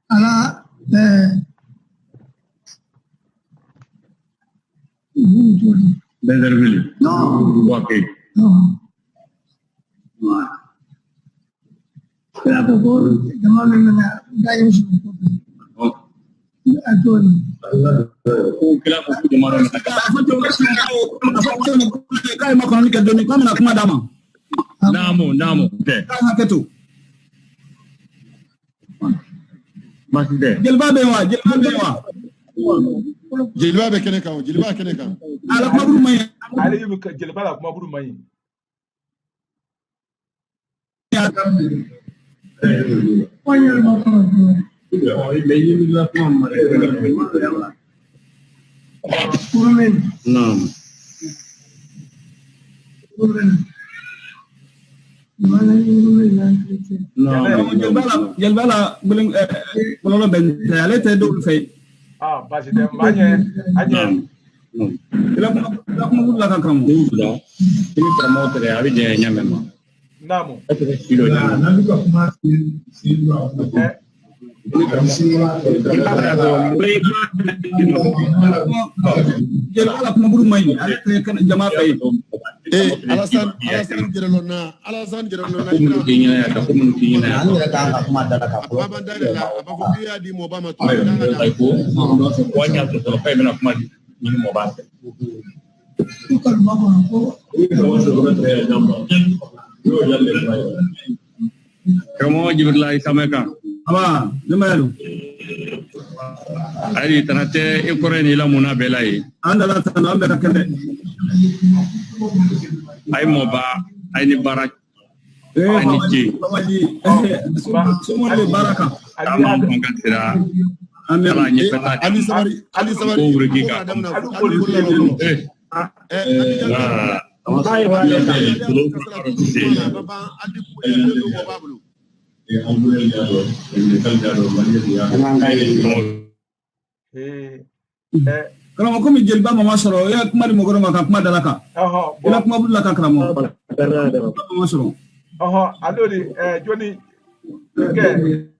ala no. Okay. No. Kaya po gawin na tayo sa atol. Kila ko jumaro na kai makono ke doni kama na kuma dama namo de kan haketu masde jelba be wa Jilba be kene kan ala kuma buru mai Ali yu jelba la kuma buru mai Poñal mo ko. Kurumen. nam Mana kurumen na krite. jelba la buling bololo ben ale te do fay basi de manye anye ila kuma buru la kan kamo da ini promoter ya bi je nyamema namu kilo jelba la kuma buru mai ale te kan jama fay Alasan jerelona kumu kinyina ya da kumu kinyina ya Anda ka kuma da ka ko. abandale la abafukia di mobama to ai ko wanya to to kai mena kuma ni mo ba Tukar mo ko. kamo jibril sameka aba jamalu ari tanate ikore ni la muna belai andala tan ambe rakende ay mo ba ay ni barak ani ci sumole baraka ama ngantira amen ala ni peta ali sabari ko wuri ki ka Kalau aku mijil ba mama soro ya kuma di mogoro maka kuma dalaka. Ila kuma bula ka kramo. Mama soro. Alori Joni ke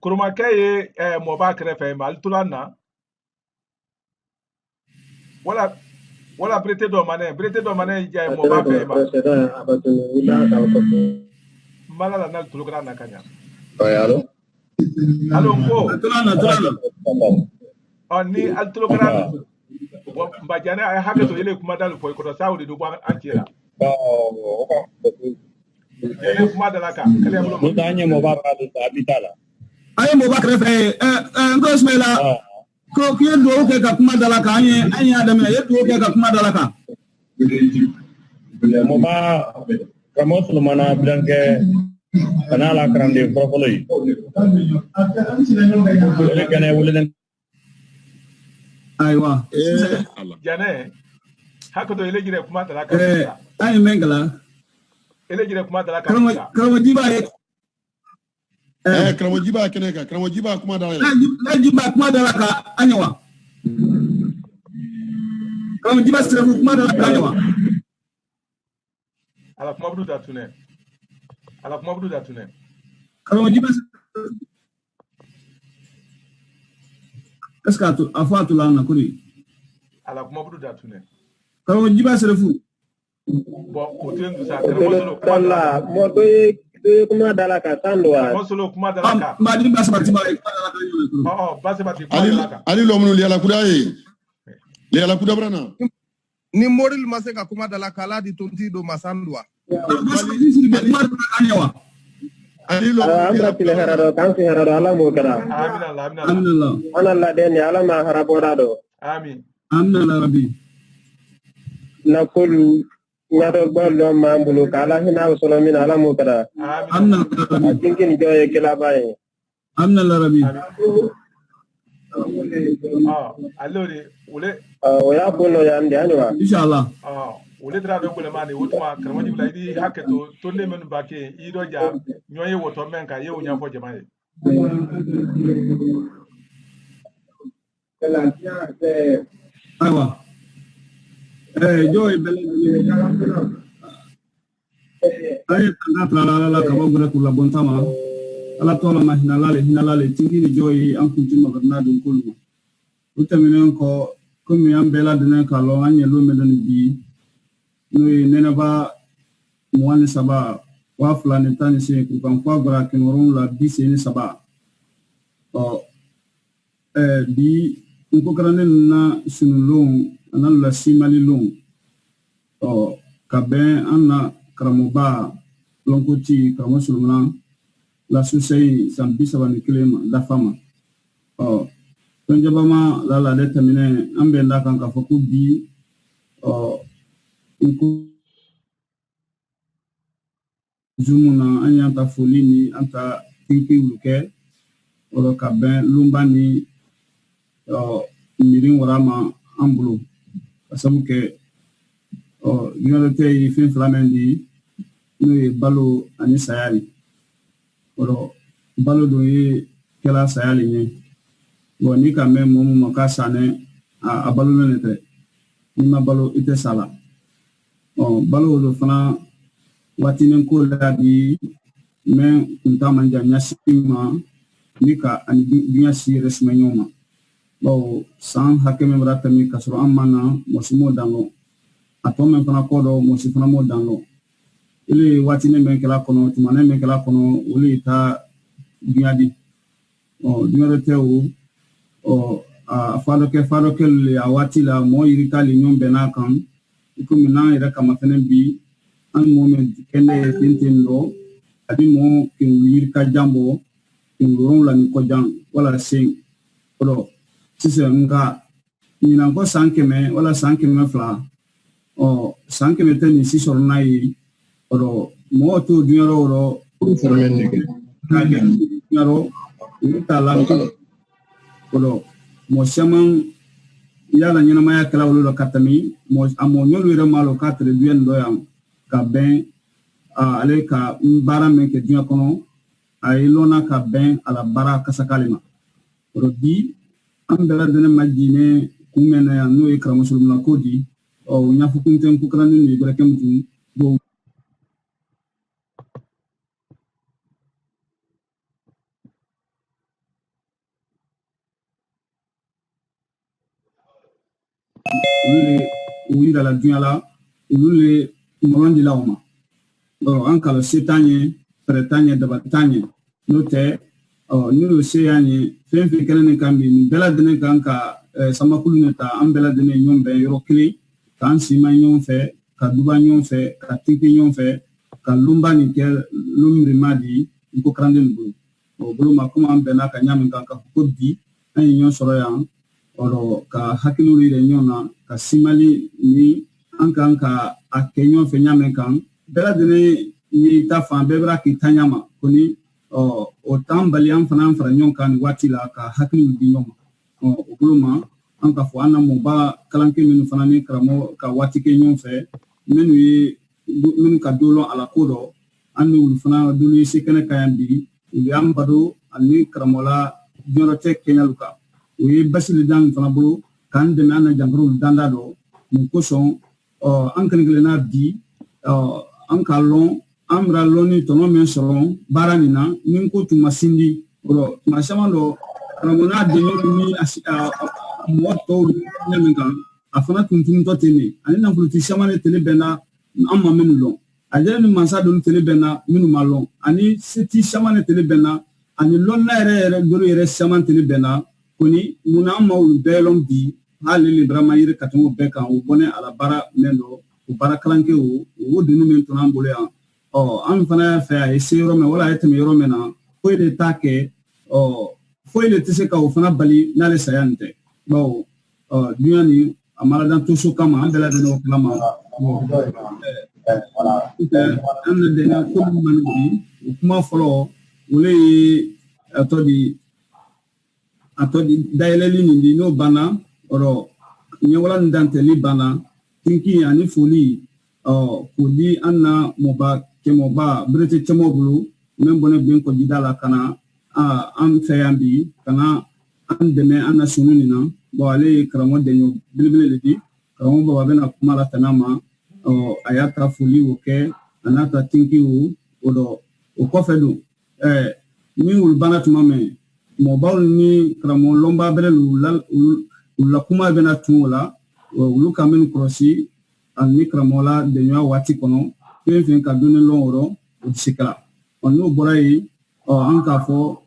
kuruma ke mo ba krefe mal tulana. Wala brete do mane je mo ba fe ma. Mala na tulukra na kanya. Alo ko. Tulana. Ni al tulukra mbajane ay hakato ile kuma dalu foy ko saudi do ba antiera ile kuma dalaka kale mulo mo tanye mo ba ka do abitala Ay mo ba krefe ngosmela ko kiyo do ke ka kuma dalaka anye adam ya do ke ka kuma dalaka mo ba kamo sulmana blanke kanala krande profoloi ele kane wulen aywa jane hakato ile gire kuma dalaka ay mengala ile gire kuma dalaka kramo jiba kramo jiba kene ka kramo jiba kuma da la jiba kuma dalaka anyawa kramo jiba sere kuma dalaka anyawa ala kuma budu da tune kramo jiba Eska tu afatu la na kuri ala kuma budu da tune kramo jiba sere fu bo otendu sa kramo solo kuma mo to kuma dalaka sandwa kramo solo kuma dalaka mbadi basa bati ba dalaka basa bati kuma dalaka ali lomnu li ala kudaye li ala kudabrana ni moril maseka kuma dalaka la di tontido masandwa ali lo amra tile harado kansi harado ala mo kara Alhamdulillah ana la den ala ma harabo dado amin rabbi na kul ngato gollo mambulu kala hina usolo min ala mo kara amna rabbi tinkin joye kila baye amna rabbi allori ule o ya bono ya ndi anwa inshallah ule dra do bole mane wotuma kramo jibla idi haketo to ne men bake ido ja nyoye woto menka ye unya fo jamae aywa joy bele ay tanga la ka bogura kula bontama ala tola ma hinalale tingi ni joyi an kunti magarna dun kulma utaminen ko komi an bela dinen kalo an yelo medani bi no nena ba muani saba wa fulani tani se ku kan kwa bara kenorun la bi se ni saba o bi ko karane na sunulon anan la simali lon o kaben anna kramoba lonkoti kramo sulmana la susei sambi sabani kilema da fama o tonjabama la determine ambe nda kan ka foku bi o ko zumuna anyanta folini anta tinki uluke o kaben lumbani o mirin warama ambulo asabuke o yorote yi fin flamendi no e balo ani sayari o balo do ye kala sayali ni woni ka men mo makasane a balo ne te ni ma balo ite sala o balo do fana watinen ko la di men kunta manja nyasima nika ani dunya si resmenyoma bo san hakeme brata mi kasro amana mosimo dango atome fana kodo mosi fana mo dango ile watine men kala kono tumane men kala kono uli ta dunya di o dunya tewo o fado ke le awati la mo irikali nyombe na kan ikumi na ira kama fene bi an moment kende tintin lo adi mo kin yirka jambo kin ron la ni ko jang wala sing odo sise nga ina ko sankeme wala sankeme fla o sankeme tani sisor nai odo mo to dioro ro dioro ita lanko odo mo shaman yala nyina maya kala wolo katami mo amo nyolo re malo katre duen do yam ka ben ale ka bara men ke dia kono ay lona ka ben ala bara kasakalima rodi am dara dana majine kumena ya no ikra musulmana kodi o nyafu kunten ku kala ni bere kemtu bo uli la dunyala ulule morandi lauma bo ankala setanye pretanye dabatanye note o nuru seyanye fenfe kelene kambi ni bela dene kanka samakulu neta ambela dene nyombe yorokli kan sima nyomfe ka duba nyomfe ka tiki nyomfe ka lumba ni ke lumri madi ko krande ndu o bulu makuma ambela ka nyam kanka kodi an nyon soro yan oro ka hakilu ri nyona ka simali ni anka akenyo fe nyame kan bela dene ni ta fa bebra ki tanyama koni o tambali am fana fara nyon kan wati la ka hakilu di nyoma o buluma anka fo ana mo ba kalanke minu fana ni kramo ka wati ke nyon fe menu yi menu ka dolo ala kodo anu ul fana dulu sikene kayandi uli am bado ani kramola jorote kenyaluka wi basili dan fana bulu kan de ana jangru danda do mu koson ankan glena di anka lon amra loni tono men soron baranina nin ko tuma sindi ro masama do ramona de ni moto nyamen kan afana tuntun to tene ani na fuluti samane tele bena amma menu lon ajere ni mansa do tele bena minu malon ani seti samane tele bena ani lon na ere do ere samane tele bena koni muna maulu belon bi halili drama yire katungo beka o bone ala bara mendo o bara kalanke o dinu men tonan bole an an fana fe ay sero me wala etme yoro mena ko de take fo ile tise ka o fana bali na le sayante bo duani amala dan tusu kama andela de no klama an de na ko man bi kuma folo wole atodi daileli ni no bana oro nyawala ndanteli bana tinki ani fuli kudi anna moba kemoba brete chemobulu membone ben ko didala kana am fayambi kana an deme anna sununina bo ale kramo denyo bilbile di kramo baba bena kumala tanama ayata fuli oke anata tinki odo o kofedu ni ul bana tuma me mo bawl ni kramo lomba bere la kuma bena tula ulu kamen krosi an ni kramo la de nya wati kono fen ka doni longoro o sikala on no borai an ka fo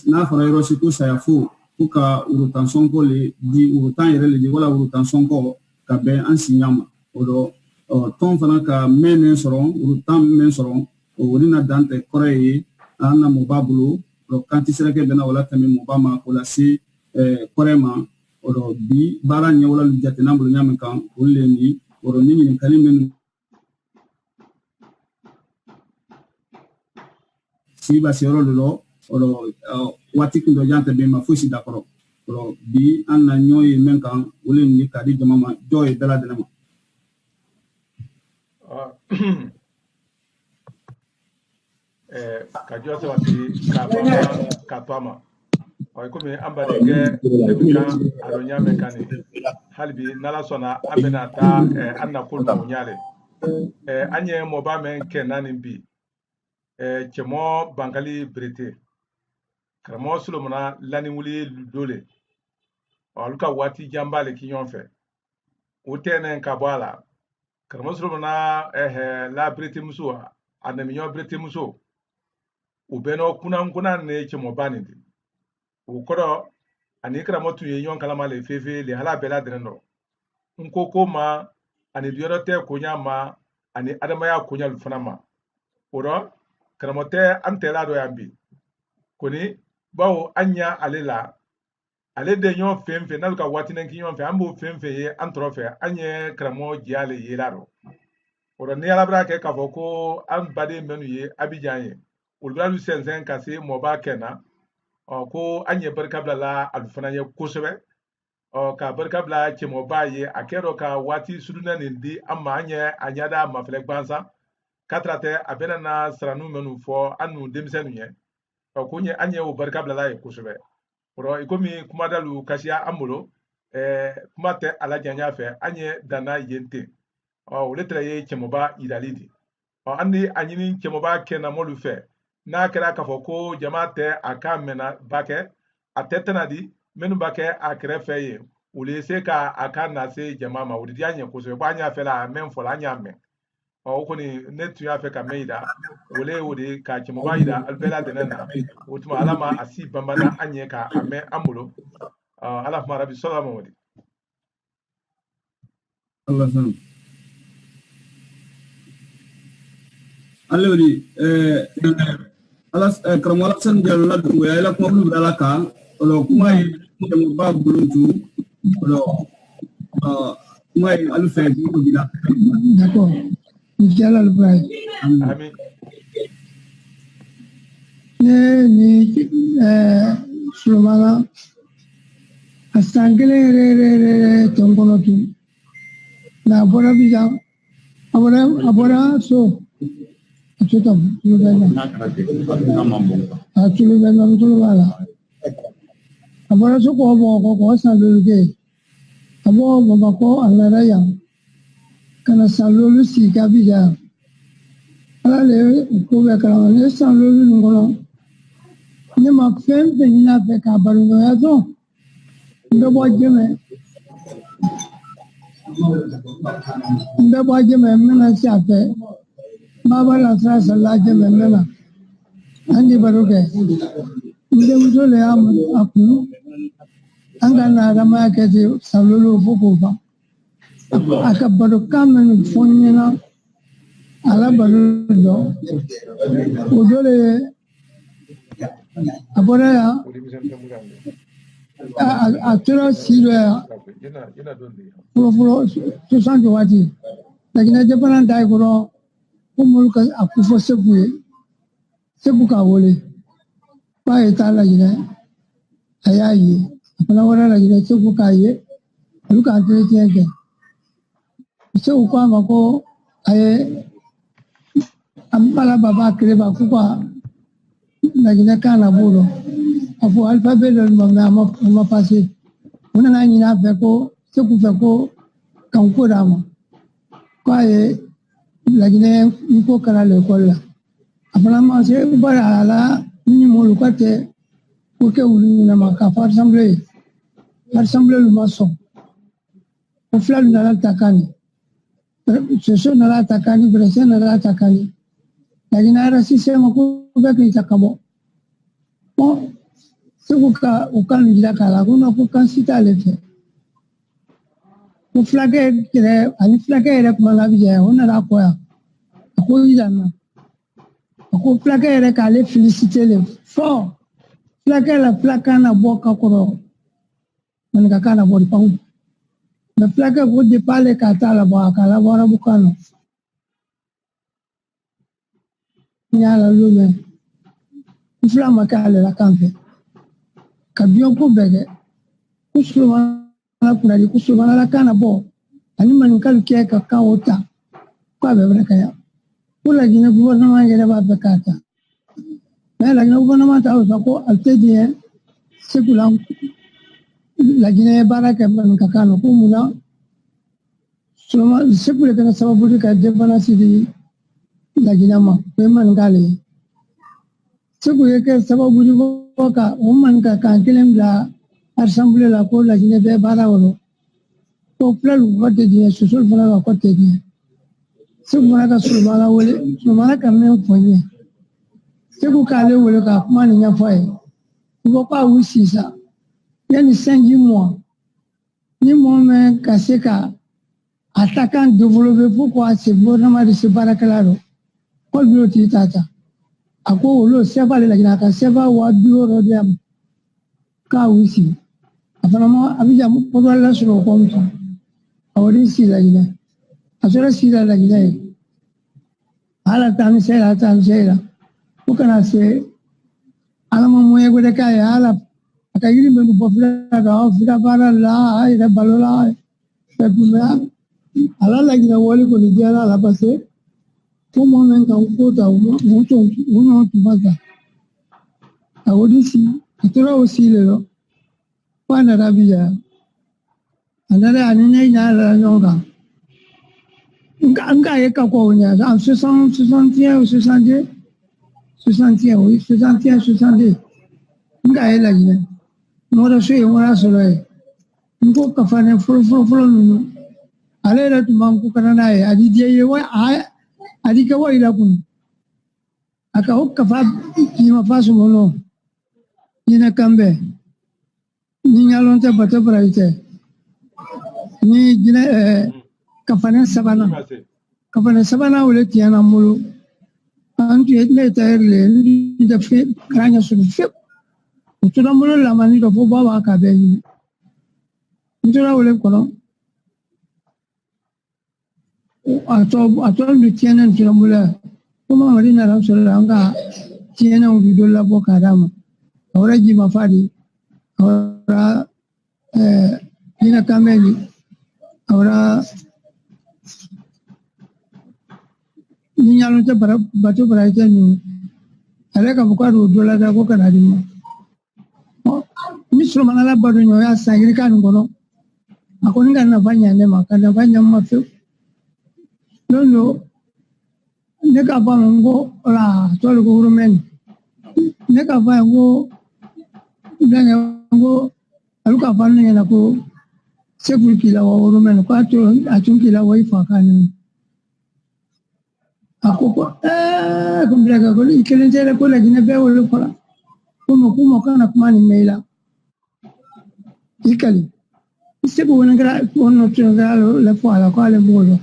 na fara yoro siku sayafu kuka urutan sonko le di urutan yere le di wala urutan sonko ka be an sinyama odo ton fana ka menen soron urutan men soron o wurina dante koreye anna mobabulu lo kanti sereke bena wala tami mobama ko la si korema odo bi bara nya wala lu jate nambulu nyame kan ulendi odo nini kalimen si ba si oro lo odo wati kindo jante be ma fusi dakoro odo bi anna nyoy men kan ulendi kadi jamama joy bela denama kajua se wati katwama kumi ambade ke ebika aronya mekani halbi nala sona abena ta anna kulma unyale anye moba men kenani bi chemo bangali brite kramo sulumuna lani wuli dole aluka wati jambale kinyonfe utene kabala kramo sulumuna la brite muso anaminyo brite muso ubeno kuna ne chemo banindi ukoro ani kramo tuye nyon kalama le fefe le hala bela dreno nkoko ma ani diyote kunya ma ani adamaya kunya lufana ma oro kramote antela do yambi koni bawo anya alela ale de nyon femfe naluka watinen ki nyon fe ambo femfe ye antrofe anye kramo jiale yelaro oro ni alabra ke kavoko an bade menu ye abijanye ulgalu sensen kasi moba kena ko anye barkabla la alfana ye kusebe ka barkabla chemo baye akero ka wati suduna nindi amma anyada mafle gbansa katrate abena na stranu menu fo anu demsenu ye ko nye anye o barkabla la ye kusebe ro ikomi kuma dalu kashia amulo kuma te ala janya fe anye dana yente letre ye chemo ba idalidi andi anyini chemo ba kena molu fe na kera kafo ko jamate aka mena bake atetana di menu bake akre feye ule se ka aka na se jamama udi anya ko so ba anya fela men fola anya men ko ni netu ya fe ka meida ule ka chimo ba ida albela denana utuma alama asi bambana anye ka ame amulo ala ma rabbi sallallahu alaihi Allah san alori alas kramola san jalla du ya la ko lu dala ka lo kuma mo ba buluntu lo kuma alu fe bi ko bila d'accord jalla le bay amin ni Sulumana asangele re tongono tu na bora bija abora so Achutam, Tulubana. Abora so ko saluluke. Abo babako alaraya. Kana salulu sika bija. Ala le ko be kala le salulu ngolo. Ne ma fem pe ni na pe ka baru no ya to. Ndo bo jeme mena chafe. Baba la trasa la jeme mena andi baruke inde mutole am aku anga na rama kete salulu fukufa aka baruka men fonyena ala barudo udole abora ya atura siro ya fulo 60 wati lakini japan dai kuro kumul ka akufo sebu ka wole pa eta la yine ayayi apana wala la yine sebu ka ye luka antete sebu kwa mako aye ambala baba kreba kwa la yine kana buro afu alphabet ma passé una na nyina feko sebu feko kan ko dama kwa ye lakini niko kala le kola apana ma se bara ala ni mo lu kate ko ke wulu na ma ka assemblée le maçon o flalu na takani soso na takani brese na takani lakini ara sisema ko be ke takabo bon suka ukanu jira kala kuna ko kansita lefe ko flage kire ani flage ere kuma la biya ona la ko ya ko yidana ko flage ere kale féliciter le fort flage la flakana boka koro man ka kana bori pau na flage ko de pale kata la ba kala bora bukano nyala lume flama kale la kanfe kabiyo ko bege kusuma kuna di kusuma la kana bo ani man kalu ke ka kawota kwa be kaya kula gina gouvernement yele ba bekata mais la gouvernement ta ko altedie sekula la gina baraka man ka kana ko muna suma sekula kana sababu ka debana sidi la gina ma be man gale sekula ke sababu di ka umman ka kan kelem la assemblée la ko la gina be bara woro ko plan ko de die social fana ko te die sekula ka sulmana wole sulmana ka men fonye sekula ka le wole ka kuma ni nya faye ko pa wusisa yani 5 mois ni mo men ka se ka attaquant développer pourquoi c'est vraiment de se bara claro ko bi ti tata ako lo seba le la gina ka seba wa bioro diam ka wusi afana mo abija po la suro ko mto awori si la gina asura si la gina ala tan sela ko kana se ala mo mo yego de ka ala akayiri menu popula da fira para la ay de balola pe kuma ala la gina woli ko ni ala la passe como men ka ko ta mucho uno tu baza awori si atura osi le lo pana rabia andare anine nya la nyoga nga ye ka ko nya en 60 nga ye la gina mora so ye mora so le ngo ka fane folo no ale la tu man ko kana na ye adi ye wa adi ka wa ila kun aka hokka fa ni ma fa so mono ni na kambe ni nyalon te bato braite ni gina kafane sabana wole tiana mulu antu le tayerle ni da fe kranya so fe utuna mulu la mani do bo ba ka be ni utuna wole kono ato du tiana ntuna mulu kuma marina ran so anga tiana u do la bo kadama ora ji mafadi ora ina kameli ora niñalo te para bato para ite ni ale ka bukaro do la da ko kana di mo ni suro manala bado nyo ya sangiri kan ngono akoni kan na fanya ne makana fanya mafu no ne ka ba ngo la to lo ko rumen ne ka ba ngo danya ngo aluka fa ne na ko sekul kila wa rumen ko atun kila wa ifa kan akoko kumbreka ko ikelenzera ko la gina be wala fala kuma kana kuma ni maila ikali sebo wona gara onno tengala la fala ko ale bolo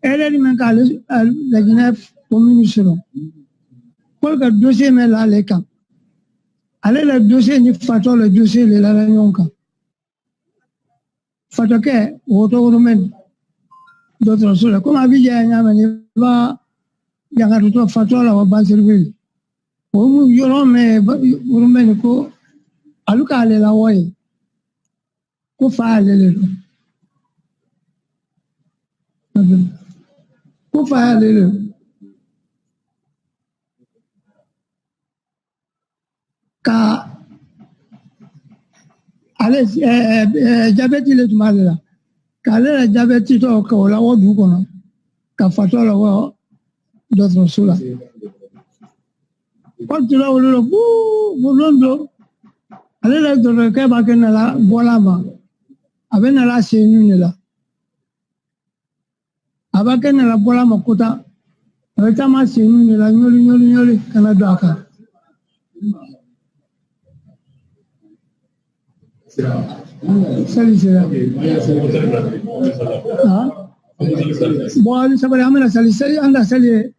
ele ni man kala la gina communication ko ga dossier me la le kan ale la dossier ni fato le dossier le la nyonka fato ke woto rumen d'autres choses comme abija nyama ni ba yanga to fatola wa basirbi o mu yoro me rumen ko aluka ale la woy ko fa ale le ko fa ale le ka ale jabeti le tumala kale la diabète to ko la wo du kono ka fato la wo d'autres sula Portula wolo bulondo. Ale la doro ke ba ke na la bola ma. Abe na la senu ne la. Aba ke na la bola ma kota. Abe ta ma senu ne la nyoli kana daka. Sali sera. Ah. Bon, ça va amener sali anda sali.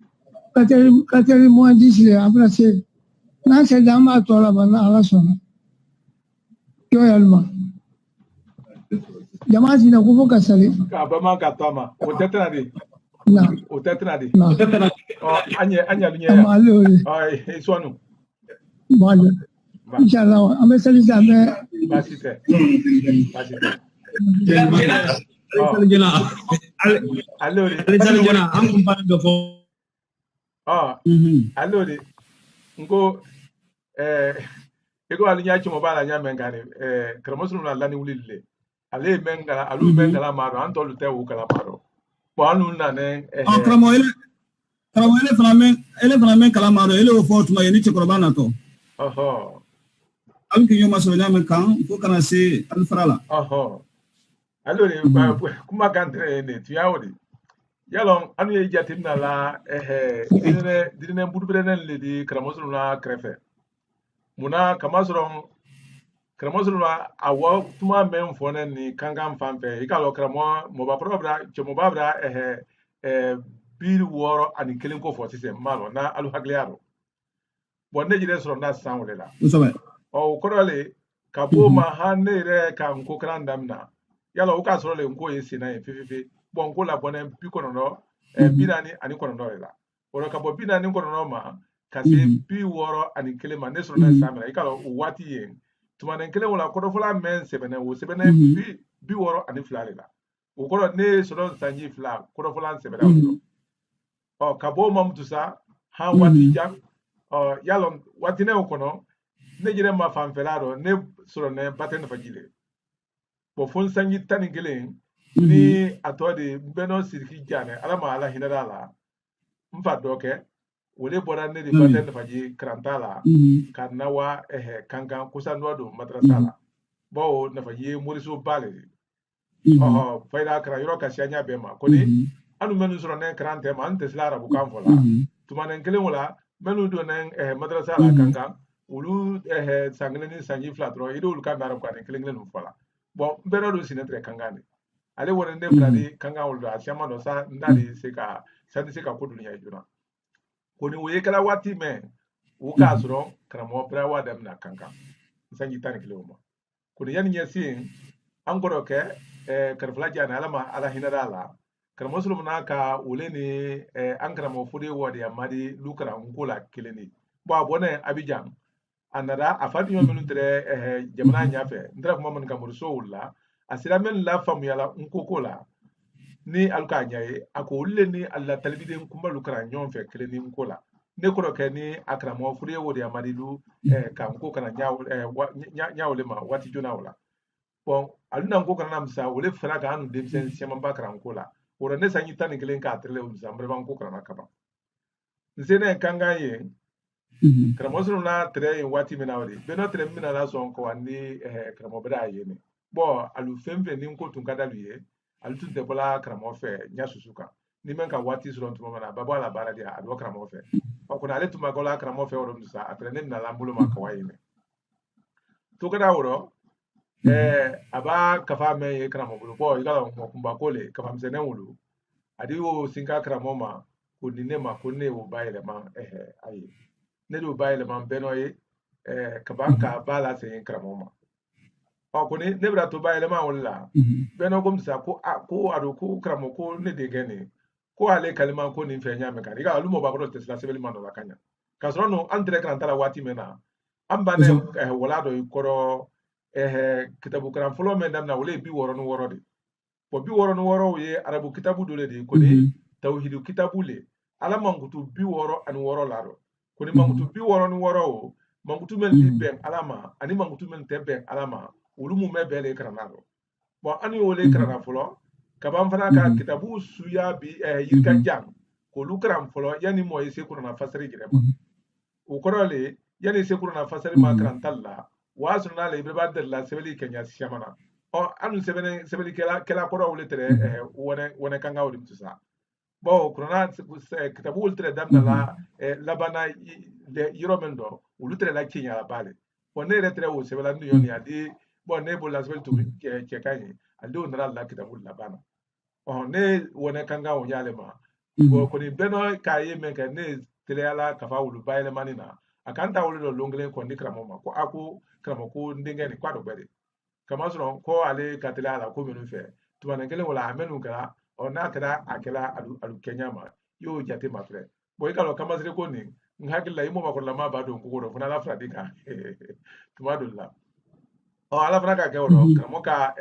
Kateri mo disi après c'est. Na se dama tola bana ala sona. Yo yalma. Jamaa zina kuvuka sali. Ka ba man ka tama. O tetra di. Na. O tetra di. Na. Oh, anya lunya. Amalo. Ai, swanu. Bon. Inshallah, ame sali sa me. Basite. Allora, ngo ego alinya chimo bala nya mengane kremosu na lani ulile ale mengala alu mengala maro anto lute u kala maro bo anu na ne kramo ele fana kala maro ele o fotu ma yeni chikoro na to alki yo maso nya men kan ko kana se alfarala allora kuma kantre ne tiawdi yalon anu ye jatim na la dirine budbrenen le di kremosu na krefe muna kamasron kremosu na awo tuma men fonen ni kangam fampe ikalo kremo mo ba probra chomo babra bir woro ani kelen ko fo sise malo na alu hagliaro bonne jide soro na sanwle la o korole kabo ma hanne re kan ko krandam na yalo o ka soro le nko yesi na fififi bon ko la bonne bi kono no binani ani kono no la o ka bo binani kono no ma kasi bi woro ani kelen ma ne soro na samela ikalo wati yen tuma ne kelen wala ko fola men sebene wo sebene bi woro ani flale la o ko ne soro sanji fla ko fola sebene o kabo mam tusa ha wati jam yalon wati ne okono ne jire ma fan felaro ne soro ne baten fajile bo fon sanji tani kelen ni atodi beno sirki jane alama ala hinadala mfa doke wole bora ne di baten faji krantala kanawa kankan kusandwa do madrasala bo na faji murisu bale faida kra yoro kasianya bema koni anu menu soro ne krante man teslara bukan fola tumane kelen wala menu do ne madrasala kankan ulu sangle ni sanji flatro ido ul kan darab kan kelen kelen fola bon bero do sinetre kangane ale wona ne fradi kangan wala asiama do sa ndali seka sadi seka ko dunya juna koni wo kala wati me wo ka soro kramo brawa dem na kankan sanji tan kiloma koni yan nyesin an goro ke karfla jana alama ala hinadala kramo sulum na ka uleni an kramo fudi wodi amadi lukra ngula kileni bo abone abijan anada afadi yo menu tre jamana nyafe ndra kuma man kamur so wulla asira men la famu yala nkokola ni alka nyaye ako uleni alla talbide kuma lukra nyon fe kileni nkola ne ko ke ni akramo fudi wodi amadi lu ka nko kana nyawle ma wati juna wala bon aluna nko kana namsa wole fera ka anu demsen sema bakra nkola wora ne sanyi tani kilen ka atrele umsa mbre ban ko kana kaba nsene kanga ye kramo na tre wati menawde beno tre mina la son ko andi kramo bra ye ne bo alu fembe ni nko tun kada luye alu tun te bola kramo fe nya susuka ni men ka wati suron tuma mana babo ala bara dia adu kramo fe o kuna ale tuma gola kramo fe woro musa atre ne na lambulo ma ka waye ne to kada woro aba kafa me ye kramo bulu bo igala mo kumba kole kafa msene wulu adi wo singa kramo ma ko ni ma ko ne wo bayele ma ayi ne do bayele ma beno ye kabanka bala se kramo ma o ko ne bra to bayele ma wala beno gom sa ko ado ko kramo ko ne de gene ko ale kalima ko ni fe nya me kan igala lumo ba ko tesla sebeli ma no la kanya kasro no andre krantala wati mena amba ne wala do ikoro kitabu karam folo men dam na wole bi woro no woro de bo bi woro no woro ye arabu kitabu dole de ko ni tawhidu kitabu le ala mangutu bi woro an woro laro ko ni mangutu bi woro no woro mangutu men bi ben alama ani mangutu men te ben alama ulumu me bele kranado bo ani wole krana folo kabam fana ka kitabu suya bi yirkan jang ko lu kram folo yani mo yese ko na fasari jirema ukorole yani sekuru na fasari ma krantalla wasu na le beba de la sebeli kenya siamana o anu sebeli kela koro ulitere wone kanga ulim tusa bo kurana kitabu ulitere damna la labana de yiromendo ulitere la kenya la bale wone retere o sebela ndu yoni adi bo ne bo la sebeli tu ke kanyi andi unra la kitabu labana o ne wone kanga o nyale ma bo koni beno kaye men ka ne teleala kafa ulu baile manina akanta ulu longle ko ndikra mama ko aku kramo ko ndinge ni kwado bere kama so ko ale kateleala ko menu fe tuma ngele wala amenu kala ona kala akela alu Kenya ma yo jate ma fre bo ikalo kama sire ko ni ngakila imo ma ko la ma ba do ko ro funa la fradika tuma dulla o ala fraka ke oro kramo ka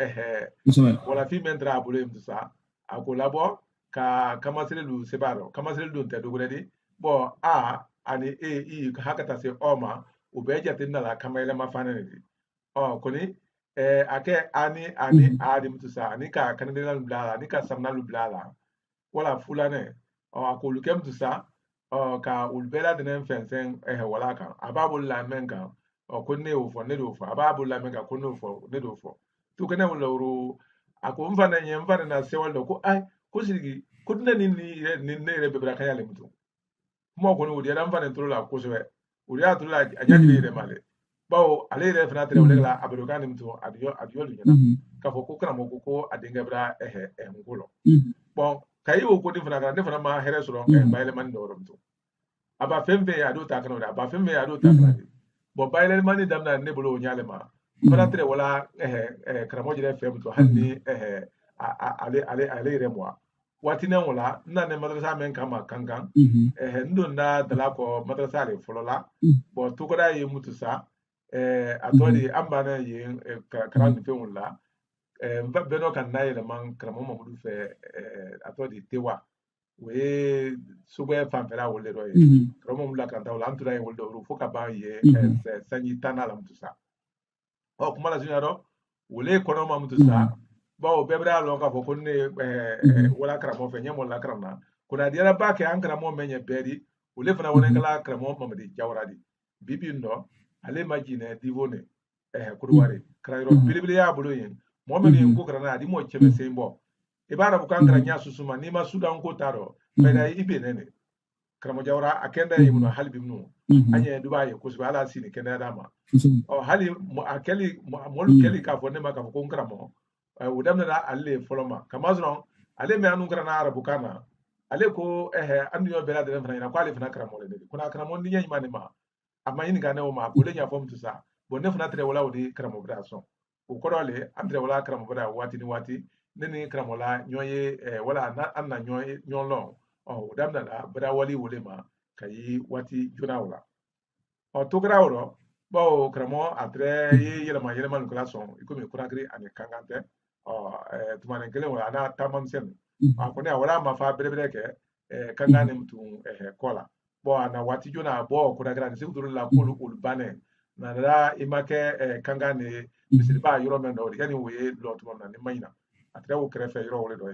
wala fi mentra abule mtusa akolabo ka kamasire lu sebaro kamasire lu nte doguredi bo a ani e hakata se oma ubeja tinna la kamaile mafana ni o koni ake ani adi mtusa ani ka kanadela lubla ani ka samna lubla wala fulane o akoluke mtusa o ka ulbela denen fensen wala kan ababul la menka o kunne ufo ne do fo ababul la menka kunne ufo ne do fo tu kana wala ako mfana nyemfana na sewaldo ko ai ko sigi ko tuna ni ne re bebra kanya le mutu mo ko no udi ran fana tolo la ko so udi a tolo la anyaki re male bawo ale re fana tere olegla abedo kan mutu adiyo nyana ka fo ko kana mo ko adenga bra ngulo bon kai wo ko ni fana ma here so ron baile man do mutu aba fembe ado ta kana da aba fembe ado ta kana bo baile man ni damna ne bolo nyale ma fana tere wala kramo jire fem to hanni ale remwa watina wala na ne madrasa men kama kankan ndo na dala ko madrasa le folola bo tukoda yi mutusa atodi ambana yi karan fe wala mba beno kan na yele man kramo mamudu fe atodi tewa we sugwe famfera wole do yi kramo mula kan tawla antura yi woldo ru foka ba yi sanyi tana la mutusa o kuma la sunyaro wole kono mamutusa bawo bebra lo ka fo kunne wala kramo fe nyemo la krana kuna diara ba ke an kramo menye beri wole fana wona kala kramo mamadi jawradi bibi ndo ale majine divone kuduwari krairo bilibili ya bulu yin momeni ko krana di mo chebe sembo ibara bu kan kranya susuma ni ma sudan ko taro beda ibe nene kramo jawra akenda yimuno halbi mnu anye dubai ko so ala sini kenda dama o hali akeli molu keli ka fo ne ma ka ko kramo udamna da alle foloma kamazron ale me anu krana arabu kana ale ko anu yo bela de fana ko ale fana kramo le kuna kramo ni nyi mani ma amma yin ga ne o ma ko le nya fo mtusa bo ne fana tre wala wodi kramo bra so o ko dole andre wala kramo bra wati ni wati ne ni kramo la nyoye wala na anna nyoye nyolon o udamna da bra wali wole ma kayi wati jona wala o to gra woro bo kramo atre yele ma nukla so ikomi kurakri ani kangante tumane kele wala na tamam sen akone wala ma fa berebere ke kangane mtu kola bo ana wati jona bo kurakra ni sikuturu la kulu ulbane na da imake kangane bisiriba yoro mendo yani we lotuma na ni mayina atre wo krefe yoro wole do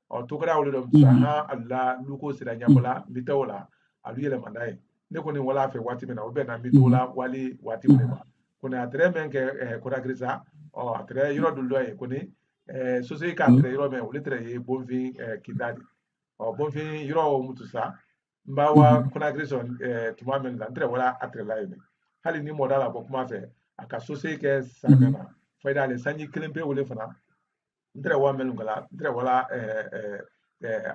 o to gra wole do ha alla luko sira nyabola bitawola alu yele mandaye ne ko ni wala fe wati mena obe na mitola wali wati wole ma kuna atre menke kurakriza o atre yoro duldo ko ni sosi ka atre yoro men ulitre ye bonfin kidadi o bonfin yoro mutusa mbawa kuna grison tuma men la atre wala atre la yene hali ni modala bo kuma fe aka sosi ke samena faida le sanyi klimpe wole fana atre wa men ngala atre wala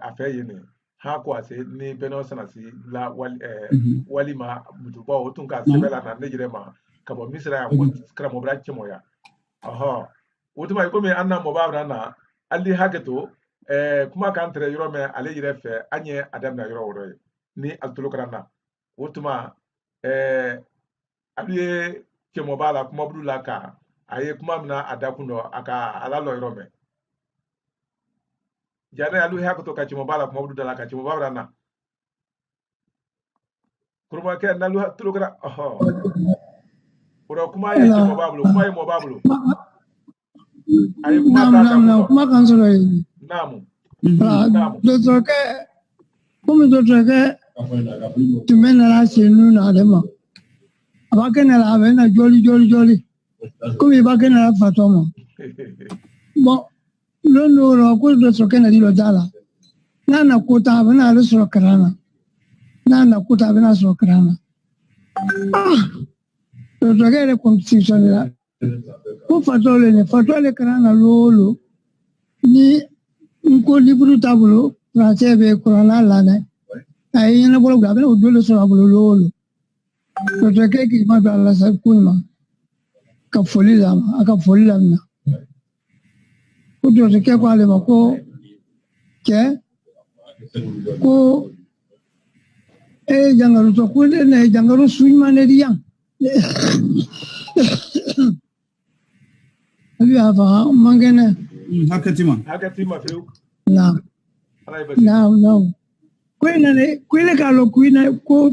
afa yene ha ko ase ni beno sanasi la wali ma mutuba otun ka sebela na nejire ma kabo misra ya ko kramo bra chimoya aha wotuma ko me anna mo babra na ali hageto kuma kan tre yoro me ale yire fe anye adam na yoro woro ni altulo krana wotuma ali chemo bala kuma budula ka aye kuma mna adakuno aka alalo yoro me jane alu hageto ka chemo bala kuma budula ka chemo babra na kuruma ke na lu tulo kra aha oro kuma ye chemo bablo kuma ye mo bablo Naam, kuma kan soro yi. Naam. Docteur ke, comme docteur ke, tu mènes la chez nous na dema. abakene la avena joli come bakene la fatoma bon lo no ko do so kena di lo dala nana kota avena lo so krana nana kota avena so krana to gere constitution la ko fatole krana lolo ni ko libru tabulo français be corona la ne ay na bolo gabe o dole so abulo lolo to ke ki ma dala sa kuma ka foli la aka foli la na ko do ke ko ale ma ko ke ko jangaru to ko ne jangaru suima ne diyan abi ava mangene hakatima fiu na kwele kalo kwina ko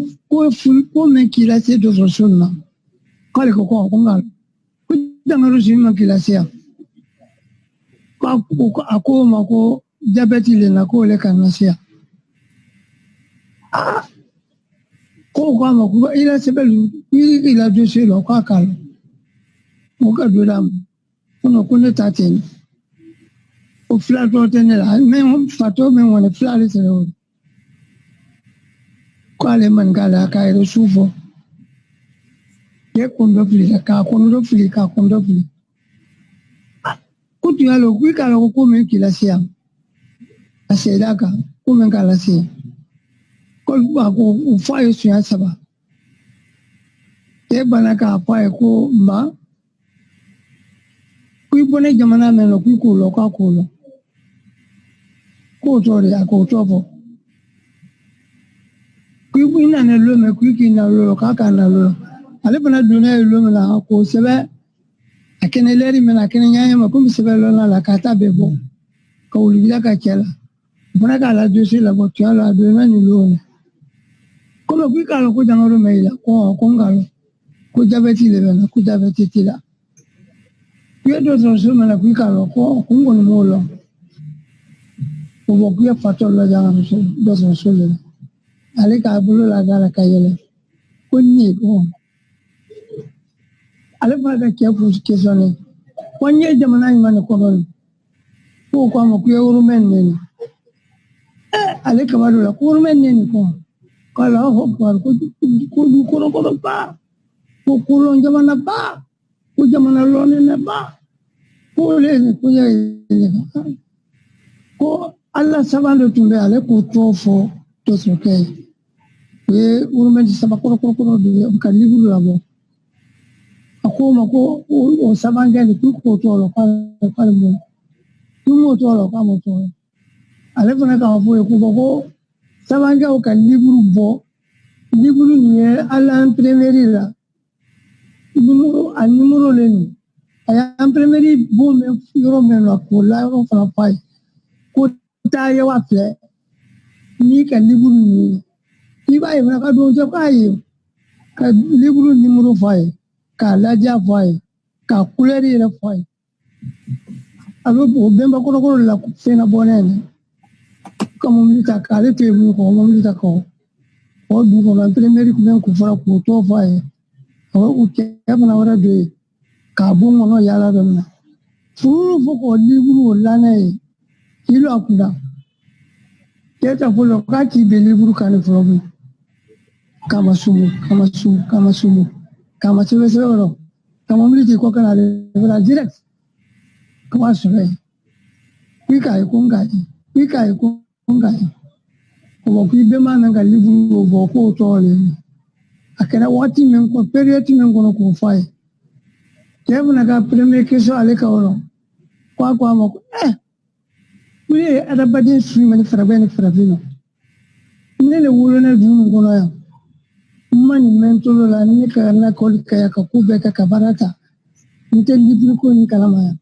ful ko men kila se do sonna kale ko ngal ku dangaru suima kila se ko akoma ko diabete le na ko le kanasia ko ma ku ila sebelu ila do se lo ka kalo mo ka do dam ono ko ne taten o flato tenela men fato men wona flale se lo ko ale man gala ka ero sufo ye kondo fli ka kondo fli kutu yalo kwika lo ko men kila sia asedaka ko men kala sia ko ba ko fa yo sia saba e banaka fa ko mba kui bone jamana men lo kui ko lo ka ko lo ko to re ko to bo kui bina ne lo me kui ki na lo ka na lo ale bana duna lo me la ko sebe akene leri me na akene nyanya ma ko mi sebe lo na la ka ta be bo ko li la ka kela bana ka la do se la bo tu ala do na ni lo ne ko lo kui ka lo ko jangoro me la ko ngalo ko jabeti le na ko jabeti ti la yo do so me na kui ka lo ko ngoni mo lo ko bo ku ya fato lo jangoro so do so le ale ka bulo la gala ka yele ko ni ko ale fa ka ke fu ke sone ko nye jamana ni man ko non ko ma ku yoro men ne ale ka ma do la ko men ne ko kala ho ko ba ko lo jamana ba ko jamana lo ne ba ko le ne ko ya ko Allah sabando tumbe ale ko to fo to so ke ye urmen sama ko de ka liburu la bo akoma ko o sabanga ni ko to lo ka mo mo to lo ka mo to ale fana ka fo ko ko sabanga o ka liburu bo liburu ni ala primeri la numero le ni aya primeri bo me yoro me la ko la o fana pai ko ta ye wa ple ni ka liburu ni iba ye ka do je ka liburu numero fai ka laja fai ka kuleri le fai alo bo bemba ko la fena bonene como milita ka le te mu ko mo milita ko o du ko na primeri ko ko fara ko to fai o ke bana wara de ka bo mo no yala do na furu fo ko liburu la na e ilo akunda keta folo ka ti be liburu kan fo kama sumu kama sebe kama militi ko kana le direct kama sebe wika ko ngai ko ki be man nga libu bo ko to le akena wati men ko period men ko ko fai tebu na ka premier keso ale ka oro kwa mo we ada badin su men farabino ne le wulo na dunu ko na ya mani mentolo la ni ka na ko ka kube ka kabarata nite libru ko ni kalama ya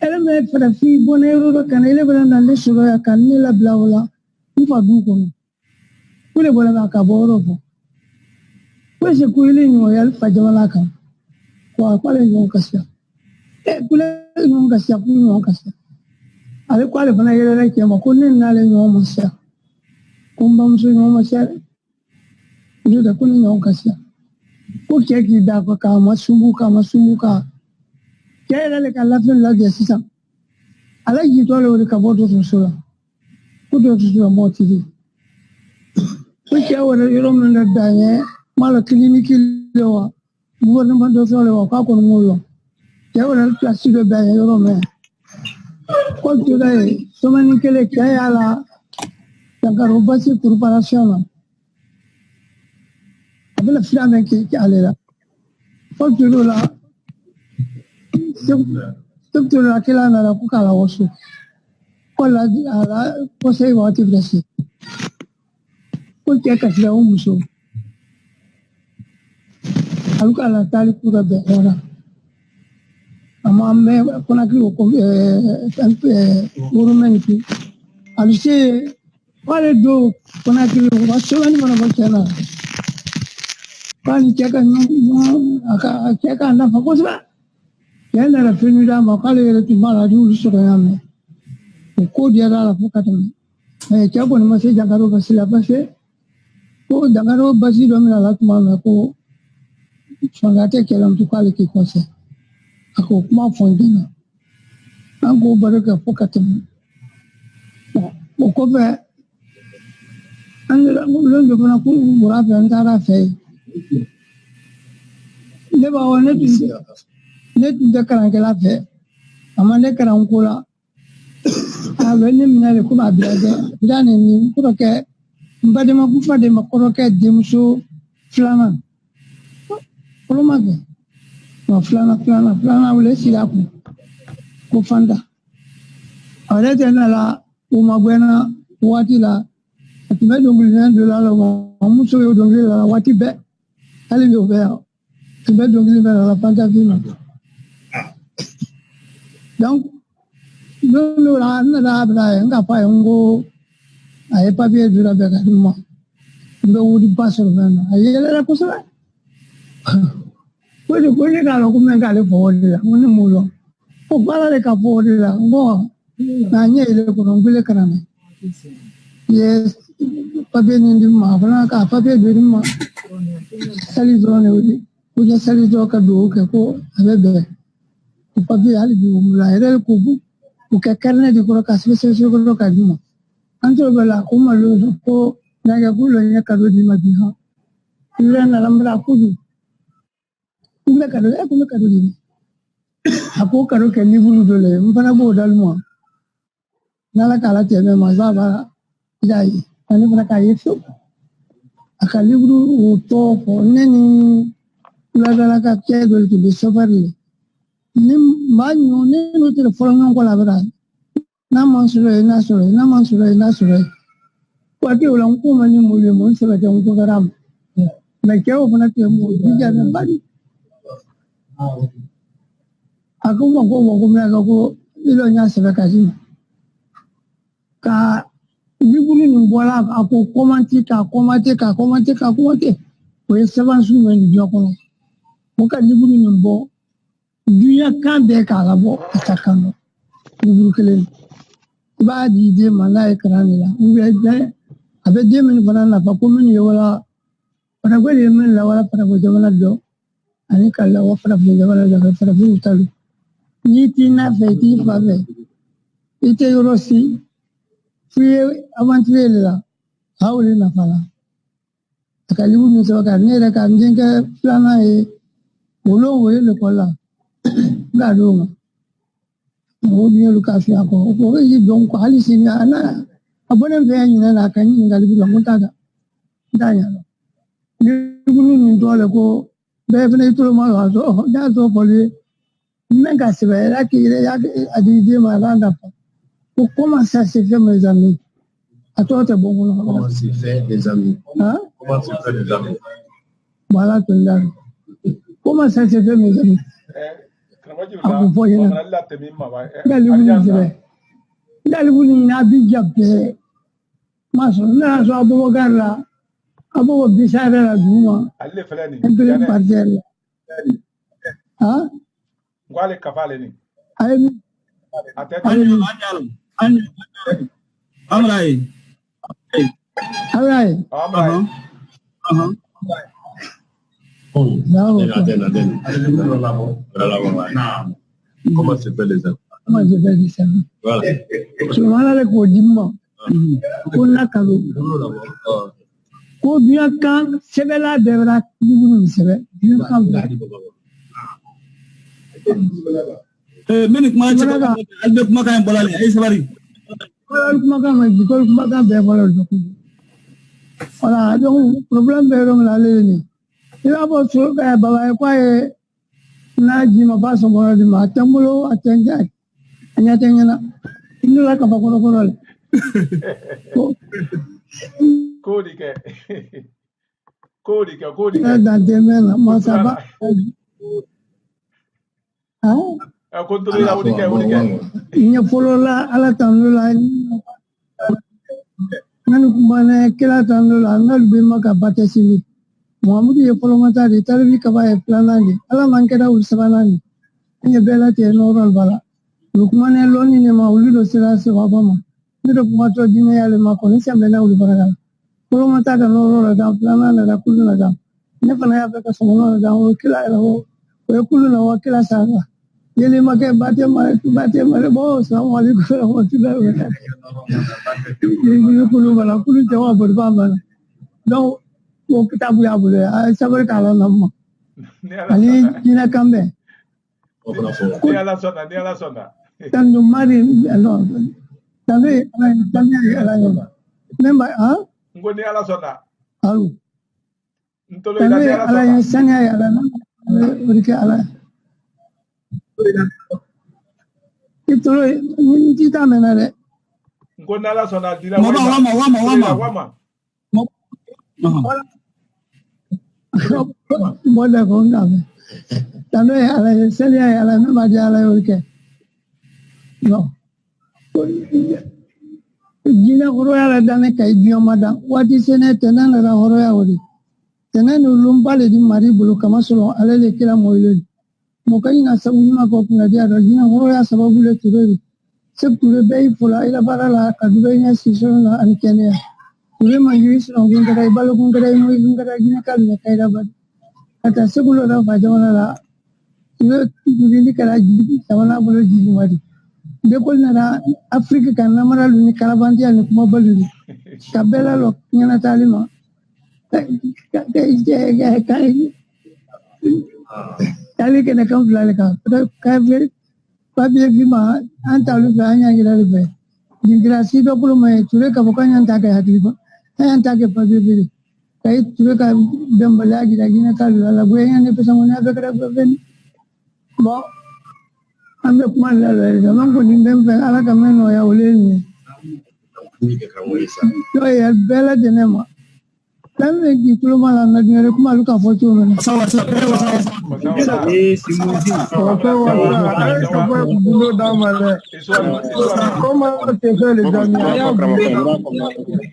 ele me farafi bonero do kan ele bana na le suro ya kan ni la blawla ni fa du ko kule bola na ka boro fo ko se ko ile ni ya fa jamala kan ko le ni ka sia kule ni ka sia ku ni ka sia ale ko ale bana yele la ke ma ko ni na le ni mo sia ko mbam so ni mo sia ndio da kuni na okasia Ko cɛ k'i da k'a ma sunbu k'a ma sunbu ka cɛ yɛrɛ le ka lafiyali lajɛ sisan ala jitɔ le o de ka bɔ dɔgɔtɔrɔso la ko dɔgɔtɔrɔso la mɔgɔ tɛ ko cɛ wɛrɛ yɔrɔ min na dan ye kuma la kiliniki le wa gouvernement dɔ le wa k'a kɔni m'o lɔn cɛ wɛrɛ pilasi dɔ dan ye yɔrɔ min ko tora yen semaine kelen cɛ y'a la dankaro basi préparation la a bɛna fila min kɛ ale la fo tora la tora la kelen nana ko k'a la waso ko la conseil waati bɛ se ko cɛ kasira o muso alu k'a la taali ko ka bɛn o la a ma mɛn kɔnɔkiri o woromɛni ki alu se k'ale don kɔnɔkiri o ka sɛbɛnni mana bɔ cɛ la k'ale cɛ ka ɲɔgɔn a cɛ k'a nafa kosɛbɛ cɛ nana fɛn d'a ma k'ale yɛrɛ tun b'a la a y'olu sɔrɔ y'a mɛn o ko diyara a la fo ka tɛmɛ cɛ kɔni ma se dankaro basi la parce que ko dankaro basi dɔ min a la tuma min ko fanga tɛ kɛlɛmuso k'ale k'i kɔsɛ a ko kuma fɔ n ɲɛna an k'o baro kɛ fo ka tɛmɛ o kɔfɛ an don dɔ fana ko wura fɛ n taara a fɛ yen ne b'a fɔ ne tun tɛ kalankɛla fɛ a ma ne kalan ko la a bɛ ne minɛ de komi a bila kɛ bila nin kɔrɔkɛ n badenma kufa de ma kɔrɔkɛ denmuso filanan fɔlɔ ma kɛ nka filanan wele sira kun ko fanda a yɛrɛ tɛ ne la o ma gbɛna waati la a tun bɛ dɔnkilidalen dɔ la wa muso ye dɔnkili la waati bɛɛ hali bi o bɛ yan tun bɛ dɔnkili bɛɛ la fanta fi ma donc don dɔ la n nana bila a ye n ka fɔ a ye n ko a ye papiye dira bɛɛ ka di n ma n bɛ wuli ba sɔrɔ fɛn na a yɛlɛla kosɛbɛ ko ne k'a dɔn ko n bɛ k'ale fɔ o de la ko ne m'o dɔn ko baara de ka fɔ o de la n ko nka n ɲɛ yɛlɛ kɔnɔ n wele ka na mɛ i ye papiye nin di n ma a fana k'a papiye dɔ di n ma sali dɔrɔn de wele ko n ye sali dɔrɔn ka dugawu kɛ ko a bɛ bɛn o papiye hali bi o bolo a yɛrɛ ko o kɛ kɛrɛnɛ de kɔrɔ ka sɛbɛsɛbɛ kɔrɔ ka di ma an t'o bɛɛ la ko malo ko nɛgɛ k'u lɔ n ye kado di ma bi hɔn i yɛrɛ nana n bila kojugu n bɛ kado ko n bɛ kado di a ko kado kɛ liburu dɔ la n fana b'o dali ma n'ala k'ala tɛmɛ ma i b'a y'a ye ne fana k'a ye fiyewu a ka liburu o tɔgɔ fɔ ne ni wuladalaka cɛ dɔ tun bɛ safari la ne maa ɲɔ ne n'o tɛ fɔlɔ ɲɔgɔn kɔ la a bɛ n'a ma sɔrɔ ye n'a sɔrɔ ye n'a ma sɔrɔ ye n'a sɔrɔ ye waati o la n ko ma ni mɔlu ye mɔlu sɛbɛ tɛ n ko kɛra a ma mɛ cɛw fana tun ye mɔlu bija ne ba di a ko n ma ko n bɛna kɛ ko i lɔ n y'a sɛbɛ ka di ma ka liburu nin bɔra a ko kɔmati k'a kɔmate o ye sɛbɛn sugu bɛ nin jɔ kɔnɔ o ka liburu nin bɔ dunuya kan bɛɛ k'a labɔ a ka kan dɔn liburu kelen i b'a di den ma n'a ye kalan de la a bɛ den min fana nafa ko minnu ye wala farafin de ye min lawala farafin jamana dɔn ani ka lawa farafin jamana dɔn farafinw ta don n'i t'i n'a fɛ i t'i fa fɛ i tɛ yɔrɔ si f'i ye aventure de la a y'o de nafa la a ka liburu min sɛbɛn ka ne yɛrɛ ka n denkɛ filanan ye olu ye l'école la n k'a d'o ma o dun y'olu ka fiya kɔ o ko y'i dɔn ko hali sini a bɔlen fɛ yan ɲinɛ na a ka n ɲininka liburu la n ko n t'a ɲɛdɔn liburu min tɔgɔ le ko bɛɛ fana y'i tolo ma don a sɔrɔ n y'a sɔrɔ fɔli ye n bɛ ka sɛbɛn yɛrɛ k'i yɛrɛ a di den ma a b'a nafa ko comment ça se fait mes amis a tɔgɔ tɛ bɔ n kɔnɔ comment se fait des amis comment se fait des amis voilà tun da comment ça se fait mes amis a ko fɔ ɲɛna n ka liburu nin a bi ja bɛɛ ma sɔrɔ ne y'a sɔrɔ Abubakar la a b'o bisa yɛrɛ la dugu ma n bere paritière la n ko ale kafa ale ni a ye min Amraye. Comment s'appelle les enfants? Comment je vais dire ça? Voilà. Souvent, les codiments, on a cadeau. Combien quand c'est là de la c'est bien quand minute ma albert makan bolale ay sabari makan be bolale voilà donc problème be rom la leni il a pas sur baba quoi na ji ma ba so bolale ma tambulo atenda anya tengena inu la ka ba ko ko Cody. Dans des mains, moi ça va. Il ne faut pas à la table là. Nous kumane kila table là, nous bima kabate sili. Mohamed ye polomata de talibi kaba e planandi. Ala mankera ulsabanani. Ni bela te normal bala. Lukmane loni ne ma ulido sila se babama. Nido kumato dine yale makoni sembena ulibaraga. Polomata da normal da planana da kuluna da. Ne fana ya beka somono da o kila ela o kuluna wa kila sanga. Yele make bate mare bo assalamu alaikum wa rahmatullahi wa barakatuh. Yele kulu bala kulu jawa barba bala. Donc o kitabu ya bule a sabar kala namma. Ani kina kambe. Ni ala sona. Tandu mari alors. Tabe ala. Memba ha? Ngoni ala sona. Alu. Ntolo ila ala sona. Ala sanya ya ala. Urike ala. Itu ini kita menare. Ngoni ala sona dila. Wama. Moda konga. Tano ala sanya ala memba dia ala urike. No. Jina horoya la dane kai biomada. Wati sene tenan la horoya wodi. Tenan ulumbale di mari bulu kamasolo alele kila moile. Mokai na sabu ma ko kuna dia do jina horoya sababu le tureri. Seb ture bei fula ila barala kadube nya sisona na anikene. Ture manjuis no gunga balu gunga mo gunga jina kalu kai da bad. Ata segulo da fajona la. Ture ni kala jidi sawana bulu jidi mari. Dekol nara Afrika kan namara luni kalabanti ani kuma baluri kabela lo nyana talima tali kena kam fulale ka ka be pabe vima antalu ba anya ngirale be dingrasi do pulo mai ture ka bokanya ntaka hatli ba ntaka pabe be kai ture ka dembala gira gina kalu la go nya ne pesa mona be kara ben bo ambe kuma la zaman ko nimbe ala kameno ya uleni yo ya bela denema tambe gitulo mala na dinere kuma luka foto no sawa simuzi bulo damale comment te fait les amis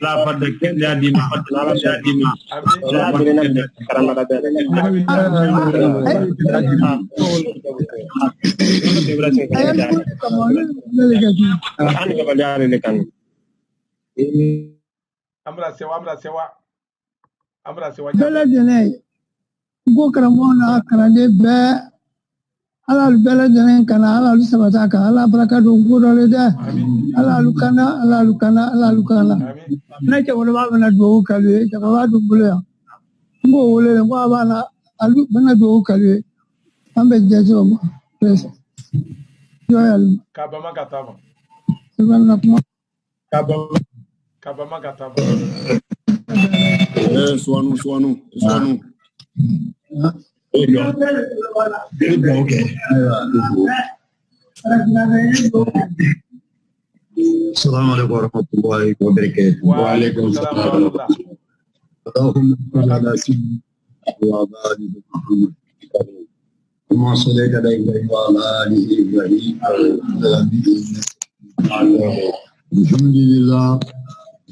la fadde ken ya dina la dina karamada Amra sewa bela dene go karamona karande be ala bela dene kana ala sabata ka ala baraka do ngoro le da ala lukana na ke wala ba na do kalwe ka ba do bule ngo wole ngo ba na alu bana do kalwe ambe jejo pesa yo ya kabama katama bana kuma kabama katama Suanu. السلام عليكم ورحمة الله وبركاته. وعليكم السلام ورحمة الله. اللهم صل على سيدنا وعلى آل محمد كما صليت على إبراهيم وعلى آل إبراهيم الحمد لله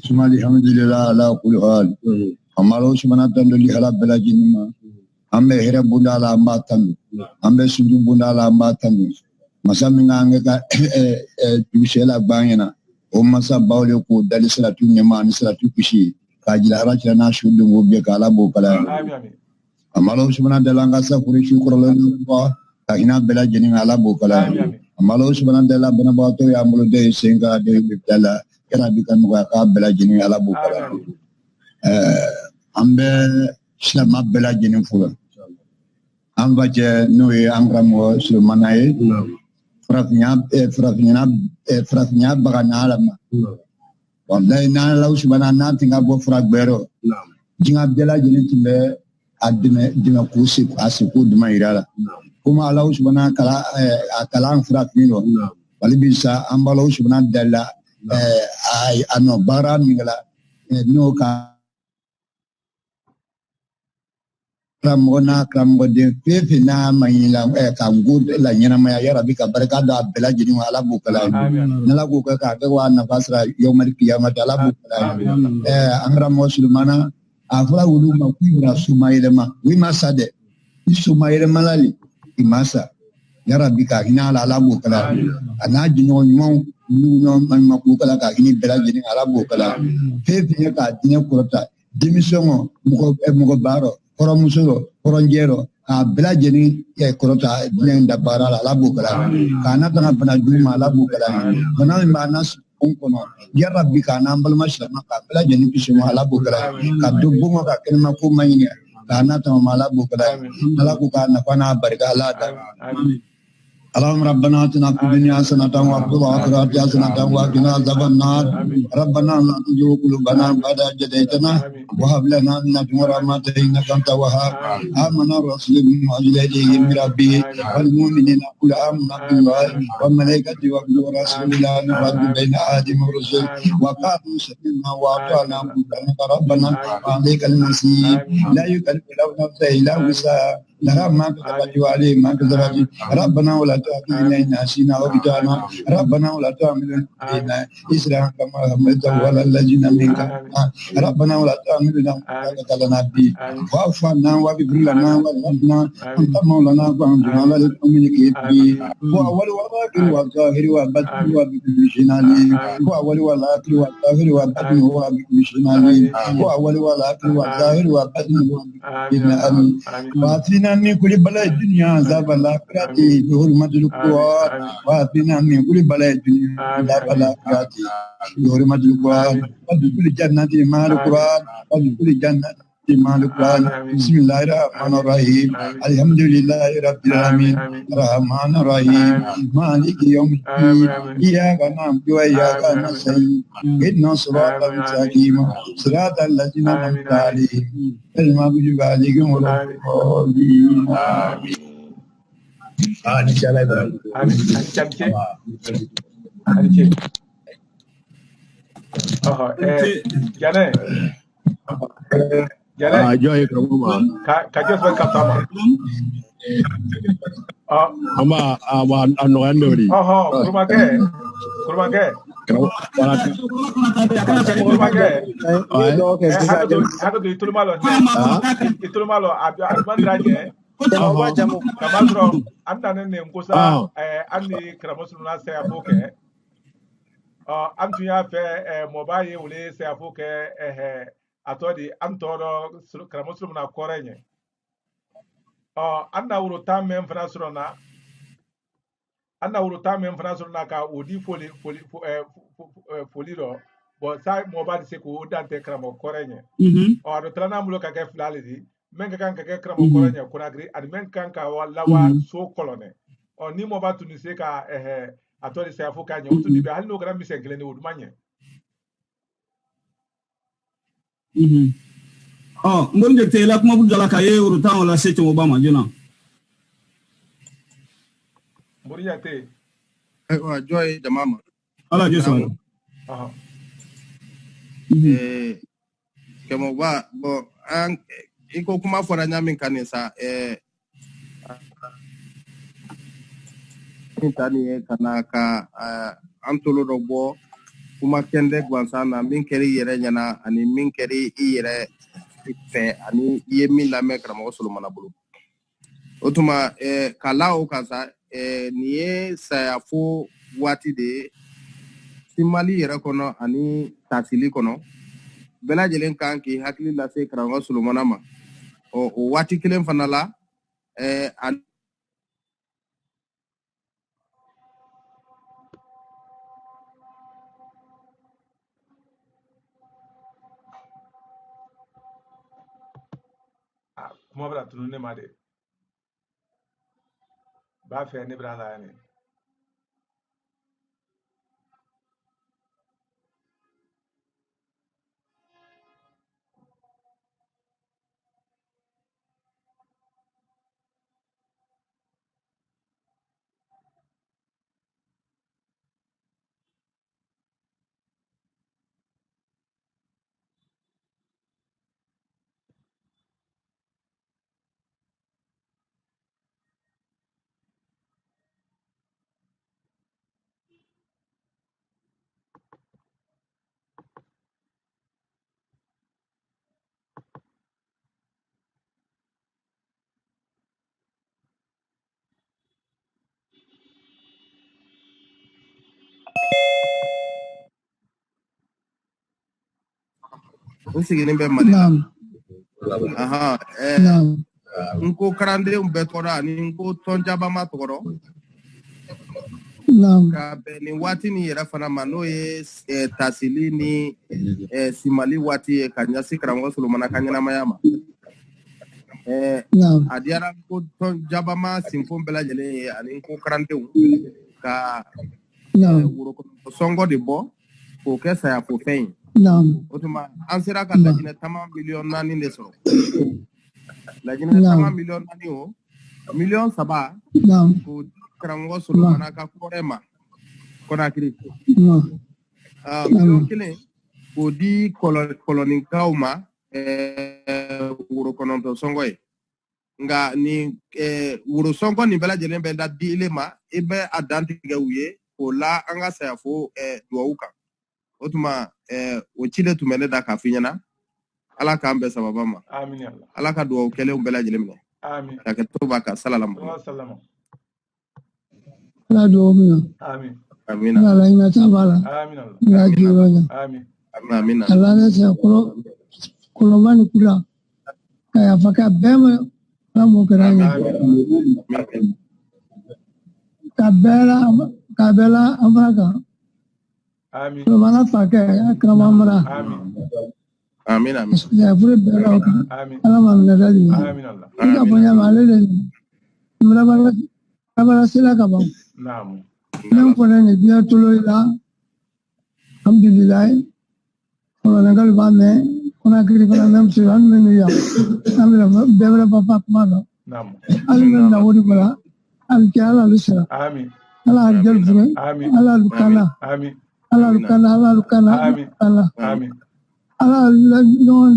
ثم الحمد لله على كل حال. Amalo sumana tando li hala bela jinima ambe here bunda la mbatando ambe sunju bunda la mbatando masa minga ka dusela bangena o masa bawle ko dali salatu nyama ni salatu kushi ka jila harachira na shudu ngobe kala bo kala amalo subhana dala ngasa kuri syukur lalu ko kahina bela jening ala bukala amalo subhana dala bana bato ya amlo de singa de dala kera bikan ko ka bela jening ala bukala ambe shama bela jening fula amba je noe angramo sulmanae frafnya bagana alama wallahi na law subhana na tinga bo fragbero jinga bela jening timbe adime dina kusi asiku duma irala kuma Allah subhana kala akalan frafino wali bisa ambalo subhana dalla ay ano bara mingala no ka ramona kramode pepe na mayila ka ngud la nyana maya ya rabbi ka baraka da bela jini ala bukala nala ko ka ga wa na fasra yawmal qiyamah ala bukala angra muslimana afra wulu ma kuira sumaile ma wi masade sumaile malali imasa ya rabbi ka hina ala bukala ana jinyo nyon nuno man makukala ka hini bela jini ala bukala pepe ka dinya kurata dimisongo mugo baro koromuso koronjero a bela jeni korota dinya dabara ala bukala kana tana bana juma ala bukala bana manas onkono ya rabbi ka nambal mashlama ka bela jeni pisuma ala bukala ka dubbo ka kelma ko mayni kana tana ala bukala ala ku ka na kana barka ala da اللهم ربنا اتنا في الدنيا حسنة وفي الآخرة حسنة وقنا عذاب النار ربنا لا تزغ قلوبنا بعد إذ هديتنا وهب لنا من لدنك رحمة إنك أنت الوهاب آمن الرسول بما أنزل إليه من ربه والمؤمنين كل آمنا بالله وملائكته ورسوله لا نفرق بين أحد من الرسل وقالوا سمعنا وأطعنا غفرانك ربنا وعليك المصير لا يكلف الله نفسا إلا وسعها لها ما كتبت وعليه ما كتبت ربنا ولا تؤاخذنا إن نسينا أو أخطأنا ربنا ولا تحملنا علينا إصرا كما حملته على الذين من قبلنا ربنا ولا تحملنا ما لا لنا به واعف عنا واغفر لنا وارحمنا أنت مولانا فانصرنا على القوم الكافرين هو أول وآخر والظاهر والباطن هو بكل شيء عليم هو أول والآخر والظاهر والباطن هو بكل شيء عليم هو أول والآخر والظاهر والباطن هو بكل شيء عليم وآتنا من كل بلاء الدنيا عذاب الآخرة بحرمة القرآن وآتنا من كل بلاء الدنيا عذاب الآخرة بحرمة القرآن وبكل جنة مع القرآن وبكل جنة مع القرآن بسم الله الرحمن الرحيم الحمد لله رب العالمين الرحمن الرحيم مالك يوم الدين إياك نعبد وإياك نستعين اهدنا الصراط المستقيم صراط الذين أنعمت عليهم غير المغضوب عليهم ولا الضالين آمين. Joy Kroma. Kajas Katama. Ama Anoandori. Kurmake. Aku tu itu malo advantage. Kamasro anda nene mkusa andi kramosuluna se afoke. Amtunya fe mobile ule se afoke atodi antoro kramosuluna korenye. Anda urutam mem franasrona. Anda urutam mem franasrona ka udi foliro. Bo sa mobile se ku dante kramo korenye. Do trana mulo ka ke flalidi. Men kan ka ke kramo korenye kunagri ad men kan ka lawa so kolone. Ni mobile tu ni se ka atodi se afoka nya utu dibe hal no gram mi se glene udmanye. Mbonje tela kuma budala kaye urutan wala seche Obama jona. Muriya te. Joy da mama. Ala jeso. Kemo ba bo an iko kuma fora nyamin kanisa intani kana ka antolo do bo kuma kende gwansana min keri yere nyana ani min keri yere fe ani yemi la mekra mo solo manabulu otuma kala o kansa niye sayafo wati de simali yere kono ani tasili kono bela jelen kanki hakili la se kra mo solo manama o wati kelen fana la kuma bra tunu ne ma de ba fe ne bra la ne nsigini be mali aha nko karande umbetora ni nko tonjaba ma togoro ka ni wati ni yera fana mano ye tasili ni simali wati kanyasi karamgo sulumana kanyana mayama adiara ko tonjaba ma simfon bela jele ani nko karande ka wuro ko songo de bo ko kesa ya ko fein otuma ansera ka lajine tamam million nani nesoro lajine tamam million nani o million saba ko karango sulumana ka korema kona kiri million kile ko di koloni kauma wuro kononto songoy nga ni wuro songo ni bela jelen be da dilema ibe adantige uye ko la anga sa fo duauka otuma o chile tumene da kafinyana ala ka ambe sababa ma amin ya Allah ala ka duau kele umbela jelen amin ya ke toba ka salalam salama ala duau mina amin amin ala ina tabala amin Allah ya jiroja amin amin ala ne se kolo mani kula kaya faka bema la mo karanya kabela amraka amin mana faka akrama amra amin amin ya fure bela amin ala mamna dali amin Allah ika ponya malele mrabara sila ka ba naam nan pone ne biya tolo ila alhamdulillah ona ngal ba me ona kiri bala nam se an me ya amira bebra papa kumano naam alina na wori bala al kala lusra amin ala arjal fure ala lukana amin ala lukana amin ala amin ala non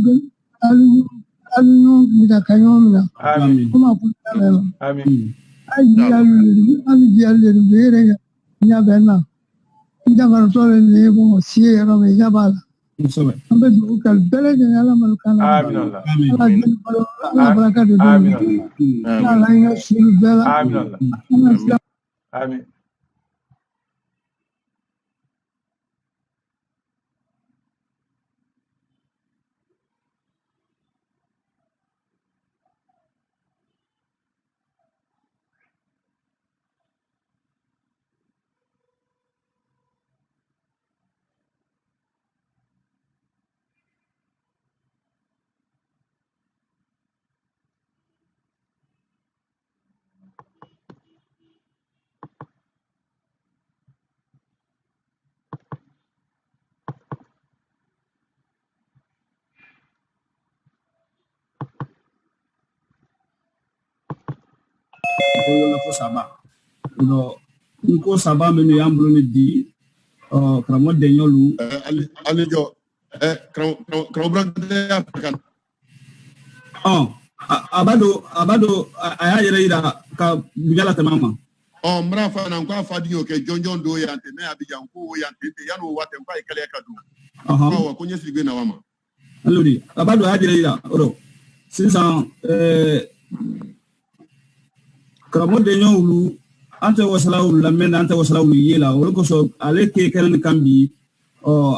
non mida kanyomina amin kuma putana amin al bere ya bena ida bartole ne bo siye ro me ya bala ambe du kal bele ala malukana amin Allah ala barakatu amin Allah ala ina sulu bela amin Allah amin Nko saba menu yambulu ni di kramo denyolu alijo kramo brande african abado aya yere ira ka bigala tamama mra fa na kwa fa dinyo ke jonjon do yante me abijan ko yante yano wate kwa ikale ka do wa kunye sigwe na wama aludi abado aya yere ira oro sinsa kramo denyolu ante wasalawulu lamena ante wasalawulu yela wala ko so ale ke kelen kambi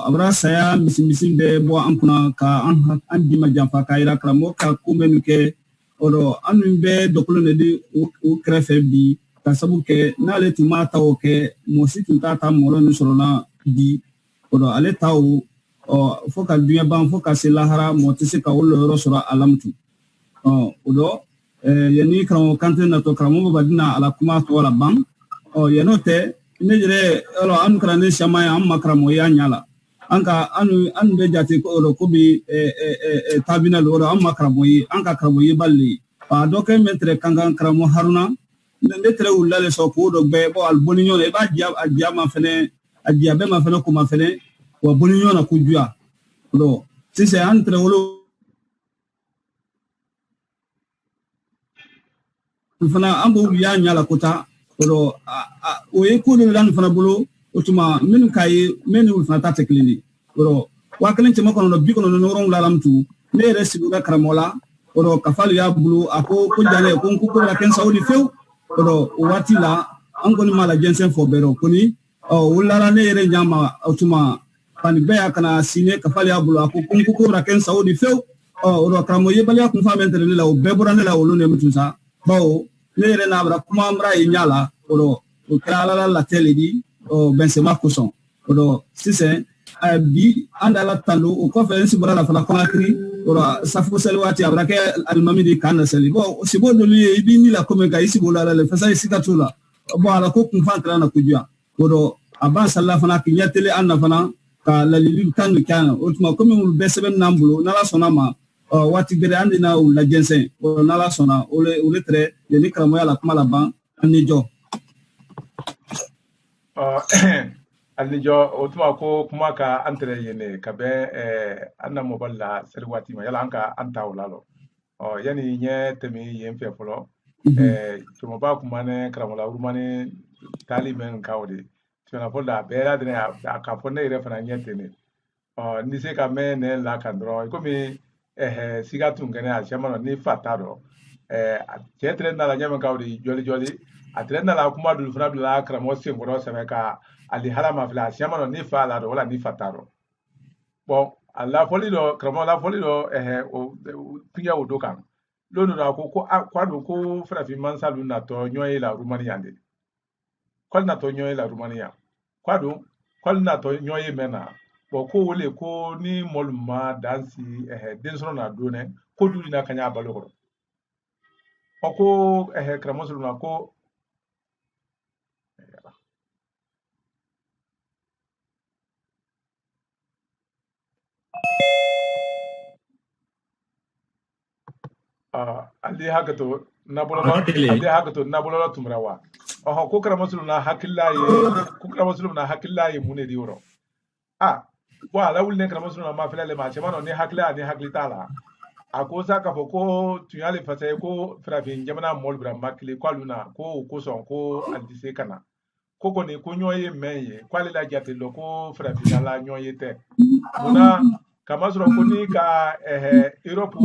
abra saya misim be bo ankuna ka an di majamfa ka ira kramo ka kumenu ke oro anu be dokolo ne di o krefe bi ka sabu ke na le tuma ta o ke mo si tuta ta moro ni soro na di oro ale ta o fo ka dunya ban fo ka se lahara mo ti se ka o lo soro alamtu oro yani kramo kante na to kramo badina ala kuma to la ban yanote ne jere oro anu krane shama ya amma kramo ya nyala anka anu be jati ko oro ko bi tabina lo oro amma kramo yi anka kramo yi balli pa doke metre kangan kramo haruna ne tere ulale so ko do be bo al boninyo e ba dia ma fene adia be ma fene ko ma fene wa boninyo na kujua do sise antre wolo fana ambo ya nyala kota oro o e ko le lan fana bolo otuma min kay men ul fana ta teklini oro wa kalen ci makono no bi kono no ron lalam tu ne resi ga kramola oro kafalu ya bulu ako ko jale ko la ken saudi few oro wati la angoni mala jensen fo bero koni wulara ne yere nyama otuma pani be akana sine kafalu ya bulu ako ko la ken saudi few oro kramo yebali akun fa mentere la o beborane la wolo ne mutusa bawo lere na bra kuma mra inyala oro kala la tele di Benzema kuson oro sise bi andala talo o conference bra la fala konakri oro safu selwati abrake almami di kana seli bo sibo do li bi ni la comme ga isibo la le fasa isika tula bo ala ko kun fantra na kujua oro aban salla fana ki nyatele anna fana ka la li kan kana otuma comme ul beseben nambulo na la sonama wati gere andina ul la jensen o na la sona ole tre yeni kramoya la kuma la ban ani jo Alnijo otuma ko kuma ka antere yene ka be anna moballa serwati ma yala anka anta ulalo yani nye temi yemfe folo tuma ba kuma ne kramola urmane tali men kawde tuna folda bera dine aka fonne ire fana nyete ne ni se ka me ne la kandro ko mi siga tungene a chamano ni fataro chetre na la nyama kawde joli atrena la kuma dul fana bila kramo singoro semeka ali halama fila chamano ni fala do wala ni fataro bon alla folido kramo la folido o pinya odokan lonu na ko kwado ko frafi mansalu na to nyoy la rumania ande kwal na to nyoy la rumania kwado kwal na to nyoy mena bo ko wole ko ni molma dansi densro na done ko duli na kanya balogoro oko kramo sulu na ko ali hagato nabolo tumrawa ko kramo sulu na hakillaye mune di woro wala wul ne kramo sulu na mafila le ma chemano ni hakla ni haklitala akosa ka foko tuyale fase ko frafin jamana molbra makli kwaluna ko son ko aldise kana koko ni ko nyoye meye kwale la jate loko frafin la nyoye te muna kama soro ko ni ka Europe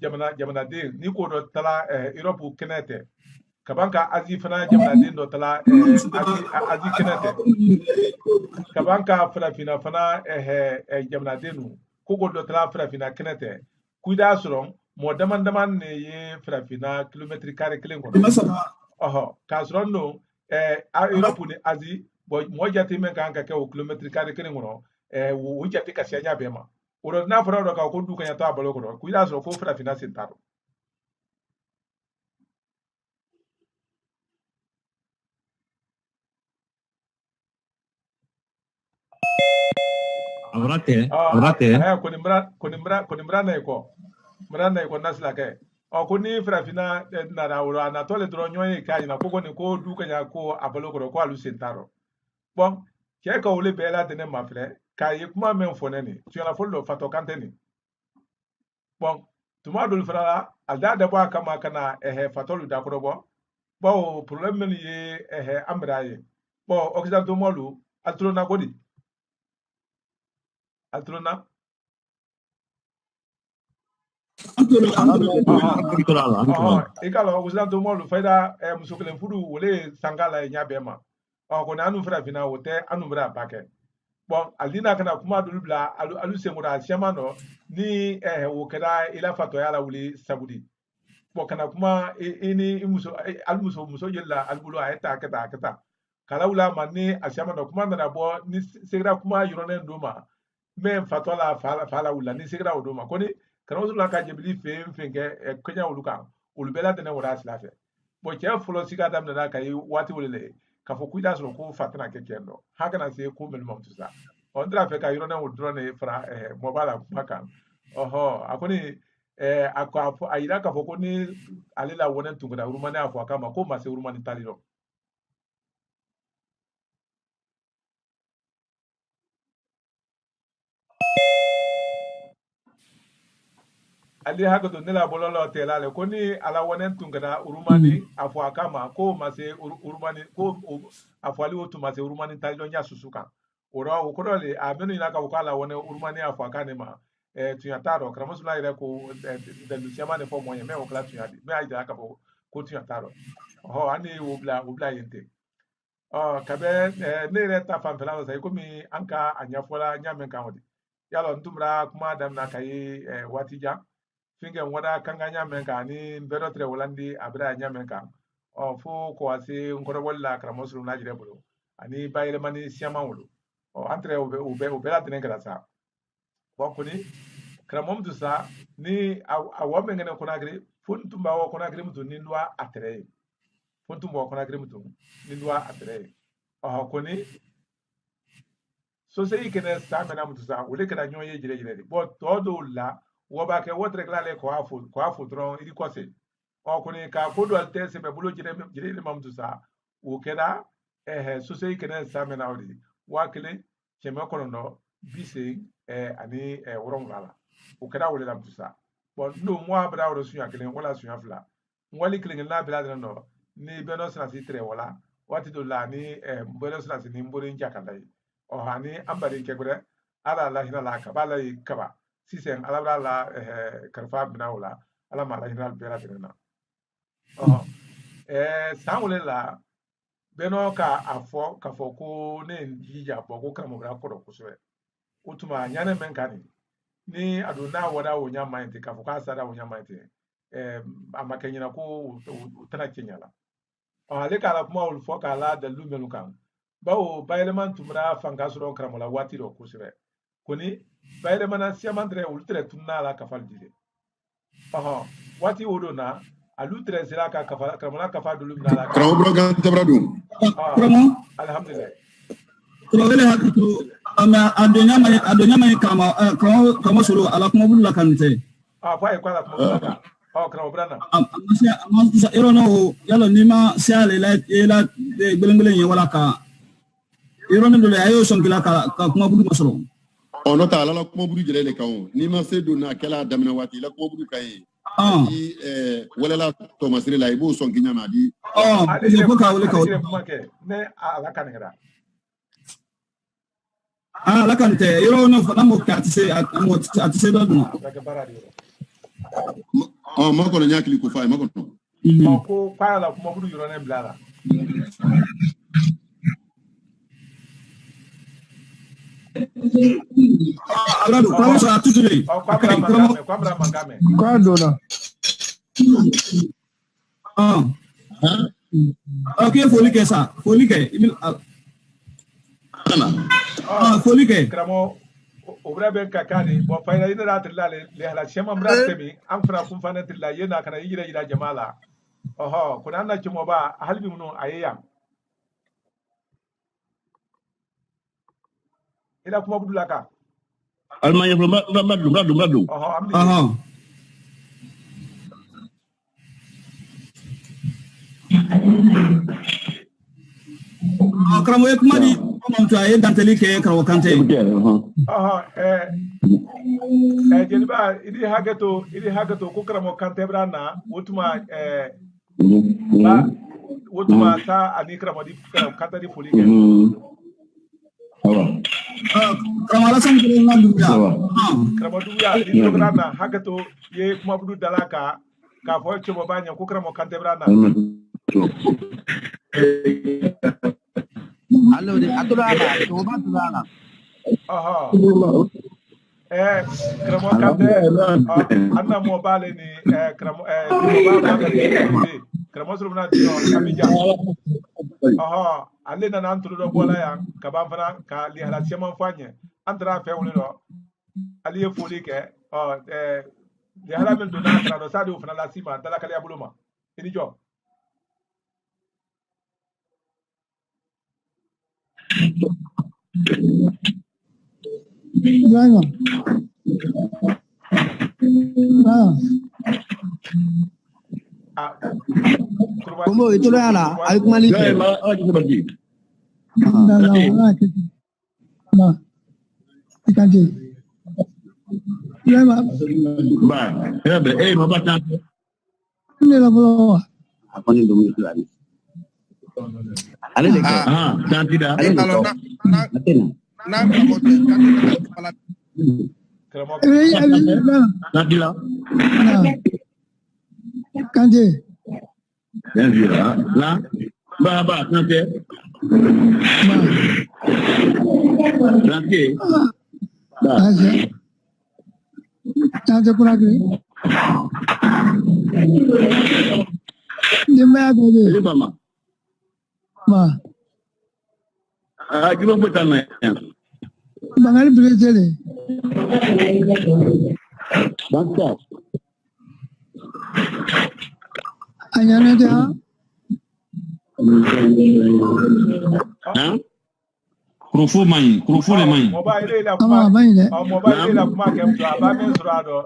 jamana de ni ko do tala Europe kenete kabanka azi fana jamana de do tala azi kenete kabanka frafina fana jamana de nu koko do tala frafina kenete kuida soro mo daman ne ye frafina kilometri kare kelen ko ka soro no Europe ni azi mo jati men kan ka ke o kilometri kare kelen ko wo jati ka sianya bema oro na fara do ka ko du kan to abalo ko kuida soro ko frafina sentaro Abrate konimra na iko mrana iko nasla ke ko ni frafina na oro na tole dro nyoy ka na ko ni ko du kan ya ko abalo ko alu sentaro bon ke ka ole bela de ne mafre ka ye kuma men foneni tu na follo fato kanteni bon tuma dul frala alda de ba kama kana fatolu da ko bo problème ni ye ambraye bo occidentaux molu atrona godi atrona ikalo occidentaux molu faida musukelen fudu wole sangala nyabema ko na anu frafina wote anu bra bake bon aldina kana kuma dul bla alu semura chamano ni wo keda ila fato yala wuli sabudi kana kuma ini muso muso yella albulo ayeta kata kala wula ma ni asiyama na kuma nana bɔ ni segira kuma yɔrɔnen do ma men fatɔ la fala wula ni segira o do ma ko ni karamɔgɔ la ka jebili fɛn kɛ kɛɲɛ olu kan olu bɛɛ la tɛnɛ wara sila fɛ bon cɛ fɔlɔ siga daminɛna ka ye waati wele le k'a fɔ k'u t'a sɔrɔ ko fa tɛna kɛ cɛn dɔ ha kana se ko mɛlima tu sa ɔ n tɛna fɛ ka yɔrɔnen o dɔrɔn de fara mɔba la kuma kan ɔhɔ a kɔni a yira k'a fɔ ko ni ale la wɔnɛ tugura urumani a fɔ a kama ko ma se urumani tali dɔ ali hakato ne la bololo tela le ko ni ala wonen tungana urumani afo akama ko mase urumani ko afo ali otu mase urumani taldo nya susuka oro ko dole a menu ina ka ko ala wonen urumani afo akane ma tuyataro kramusula ire ko de luciama ne fo moye me o kla tuyadi me aida ka ko tuyataro ho ani obla yente kabe ne re ta fam fela sai ko mi anka anyafola nyamen kan wodi yalo ntumra kuma damna kai watija finge wada kanga nyamen kan ni berotre wolandi abra nyamen kan fo ko ase ngoro wala kramusulu na jire bolo ani bayele mani siama wolo entre o la tenen grasa wakuni kramom du sa ni awome ngene konagri funtumba wo konagri mutu nindwa atre funtumba wo konagri mutu nindwa atre koni so sei kene sa mena mutu sa wole kada nyoye jire bo todo la wo ba ke wotre klale ko afu tron idi kose koni ka kodo altese be bulo jire mamtu sa wo keda so sei kene sa mena wodi wakile cheme kono bise ani worongala o kada wole lamtu sa bon no mo abra woro sunya kelen wala sunya fla ngwali kelen la bela no ni beno sna si tre wala wati do la ni beno sna si ni mbori njakandai hani ambari kegure ala la hina la kabala kaba sisen ala la karfa bina wala ala ma la hina bela bina sangule la beno ka afo ka foko ne njija boko kama bra kodo kuswe utuma nyane menkani ni aduna wada wonya mainte ka foka sada wonya mainte amakenyina ko utana kenyala ale kala kuma ul foka la da lumelu kan bawo bayeleman tumra fanga suro kramola wati do kuswe koni bayelemana siamandre ultre tunna la kafal dide wati wodo na alutre sira ka kafala kramola kafa do lumna la kramo brogan tabradu alhamdulillah Kurogele hakitu adonya mai kama solo ala kuma bulla kante fa e kwala kuma kramo brana amasa ero no yalo nima siale la gbelengele yen wala ka ero no le ayo sonkila ka kuma budu masoro ono ta ala kuma budu jere le kan ni ma se do na kala damna wati la kuma budu kai di wala la to masire la ibo sonkinya na di ko ka wala ka ne ala kanira la kante ero no fa mo katise atise do no ma ko nya kili ko fa ma ko ko pa la kuma budu yoro ne blala Agrado, vamos a tutule. Kwabra mangame. Kwadona. Okay, folike sa. Folike. Folike. Kramo obra ben kakani bo fayda ina ratilla le hala shema mratemi an fara kun fana tilla yana kana yira jamala kuna na kimo ba halbi muno ayya ila kuma budulaka almanya madu kramo e kuma di mtu aye danteli ke krawo kante jeliba idi hagato ko kramo kante brana wotuma wotuma ta ani kramo di kante di folike kramo la san kire na duya kramo duya di brana hagato ye kuma budu dalaka ka fo chobo banya ko kramo kante brana Allora, adorana, come adorana. Kramo Kante anna mobile ni kramo mobile kramo Solomon Dino Abidjan alle na anturu do bola ya ka ban fana ka li hala siama fanye andra fe woni do ali e foli ke li hala men do na tra do sa do fana la sima dala kali abuluma ini jo Ibrahima. Como itu lah lah, aku malik. Ikanji. Ibrahima. Ini lah belum. Apa ni dulu itu lagi? Ada dekat. Dan tidak. Kalau nak kepala. Nabila. Kanji. Là, bah, nanti. Nanti. Nanti kurang ni. Dia mana tu? Ini apa mak? Ma. Kita buat mana? Bangali beli je. Bangsa. Ayana dia. Kurufu le main. Mobile la Ama main le. Mobile la kuma ke mtu abame surado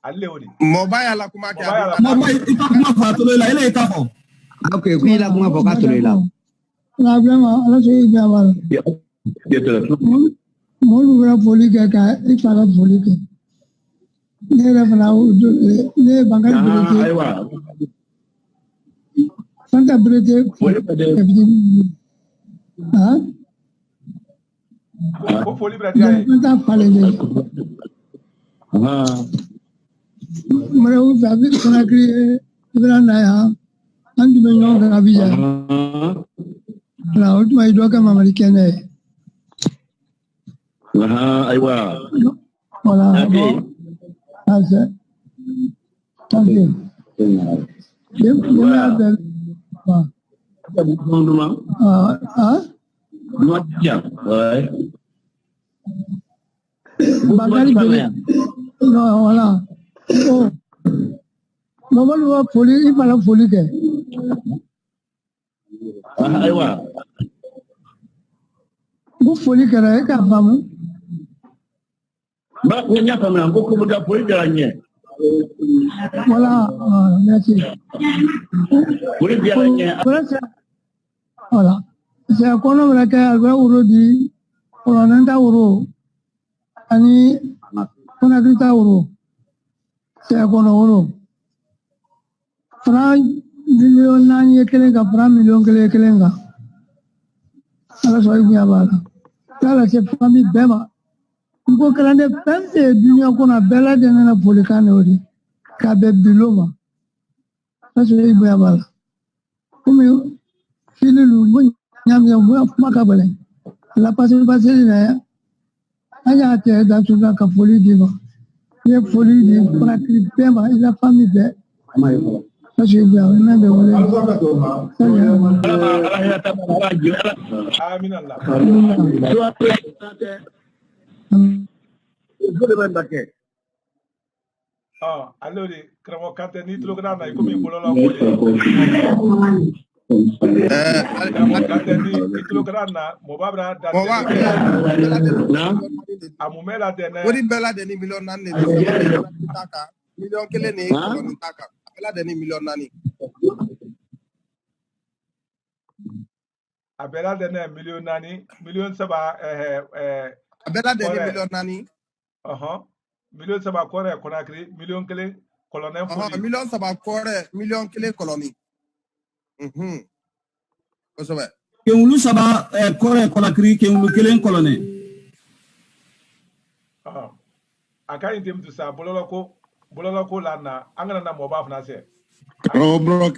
alleori. Mobile la kuma ke. Mobile ita kuma fatolo la ile ita ko. Okay, kui la kuma fokato la. La blama ala so ibe abal. Molu bra poli ka ipala poli ke. Ne la bana ne bangali beli je. Santa brete. Poli bra dia. Santa pale le. Mara u babi kona kri ibra na ya. Andu me no ga biya. La ultima ido ka mamali kene. Aywa. Voilà. Asa. Tanti. Dem ada. Bangali beli. No, voilà. Oh. Mama lu poli ipala poli ke. Aywa. Bu poli kera ka famu. Ba punya kamera, buku muda poli jalannya. Voilà, merci. Poli jalannya. Voilà. C'est quoi nous la ka alba urodi. Orananda uro. Ani kuna kita uro. C'est quoi nous uro. Franc million nani ekelenga, franc million ekelenga. Alors ça y est bala. Kala c'est famille bema. Ngo kalande pembe dunia kuna bela de na polikane ori. Kabe biloma. Ça y est bala. Comme fililu nyam yam makabale. La passé là. Aya te da tuka ka foli diva. Ye foli di para bema la famille be. Amin Allah. Allora, cremo Kante ni tlo grana come bolola boli. Kante ni tlo grana mobabra da. Amumela dene. Wodi bela deni million nani taka. Million kele ni taka. Bela deni million nani. Abela dene million nani, million saba Abela deni million nani. Million saba kore konakri, million kele colonel foli. Million saba kore, million kele colony. Kosobe. Keulu saba kore konakri, keulu kele colony. Aka intem tu sa bololo ko lana angana na moba fna se. Bro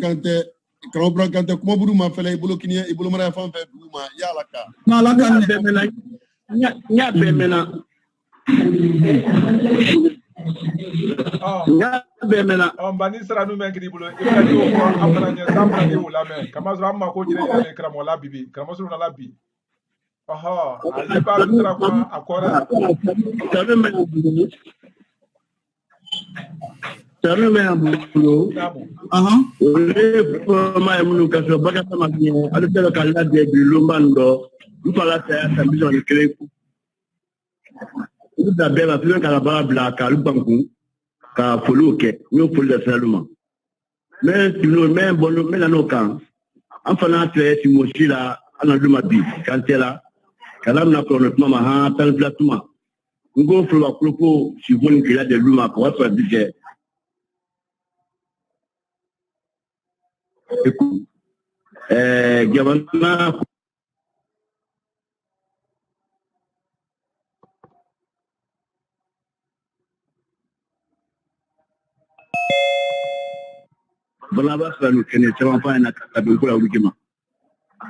Kante kuma buru ma fele ibolo kinia ibolo mara fan fe buru ma ya laka. Na laka nya bemena Bani sera nous men kidi bulo ibali o ko amana nya samra ni wala men kama zo amma ko jire ya kram wala bibi kram so na labi aha ali ba sera ko akora Sabe me abulo ole ma emunu ka so baka sama ni ali tele ka la de bi lombando mpala ta ta bizo ni kreku da bela tele ka la bla ka lu banku ka foluke no folle saluma mais tino mais bon mais la no kan enfana te ti mochila ana luma bi kantela kalam na ko no mama ha tan platuma ngo flo ko si voni kila de luma ko wa dije gabana Balaba sanu kene sama pa na tabi kula wikima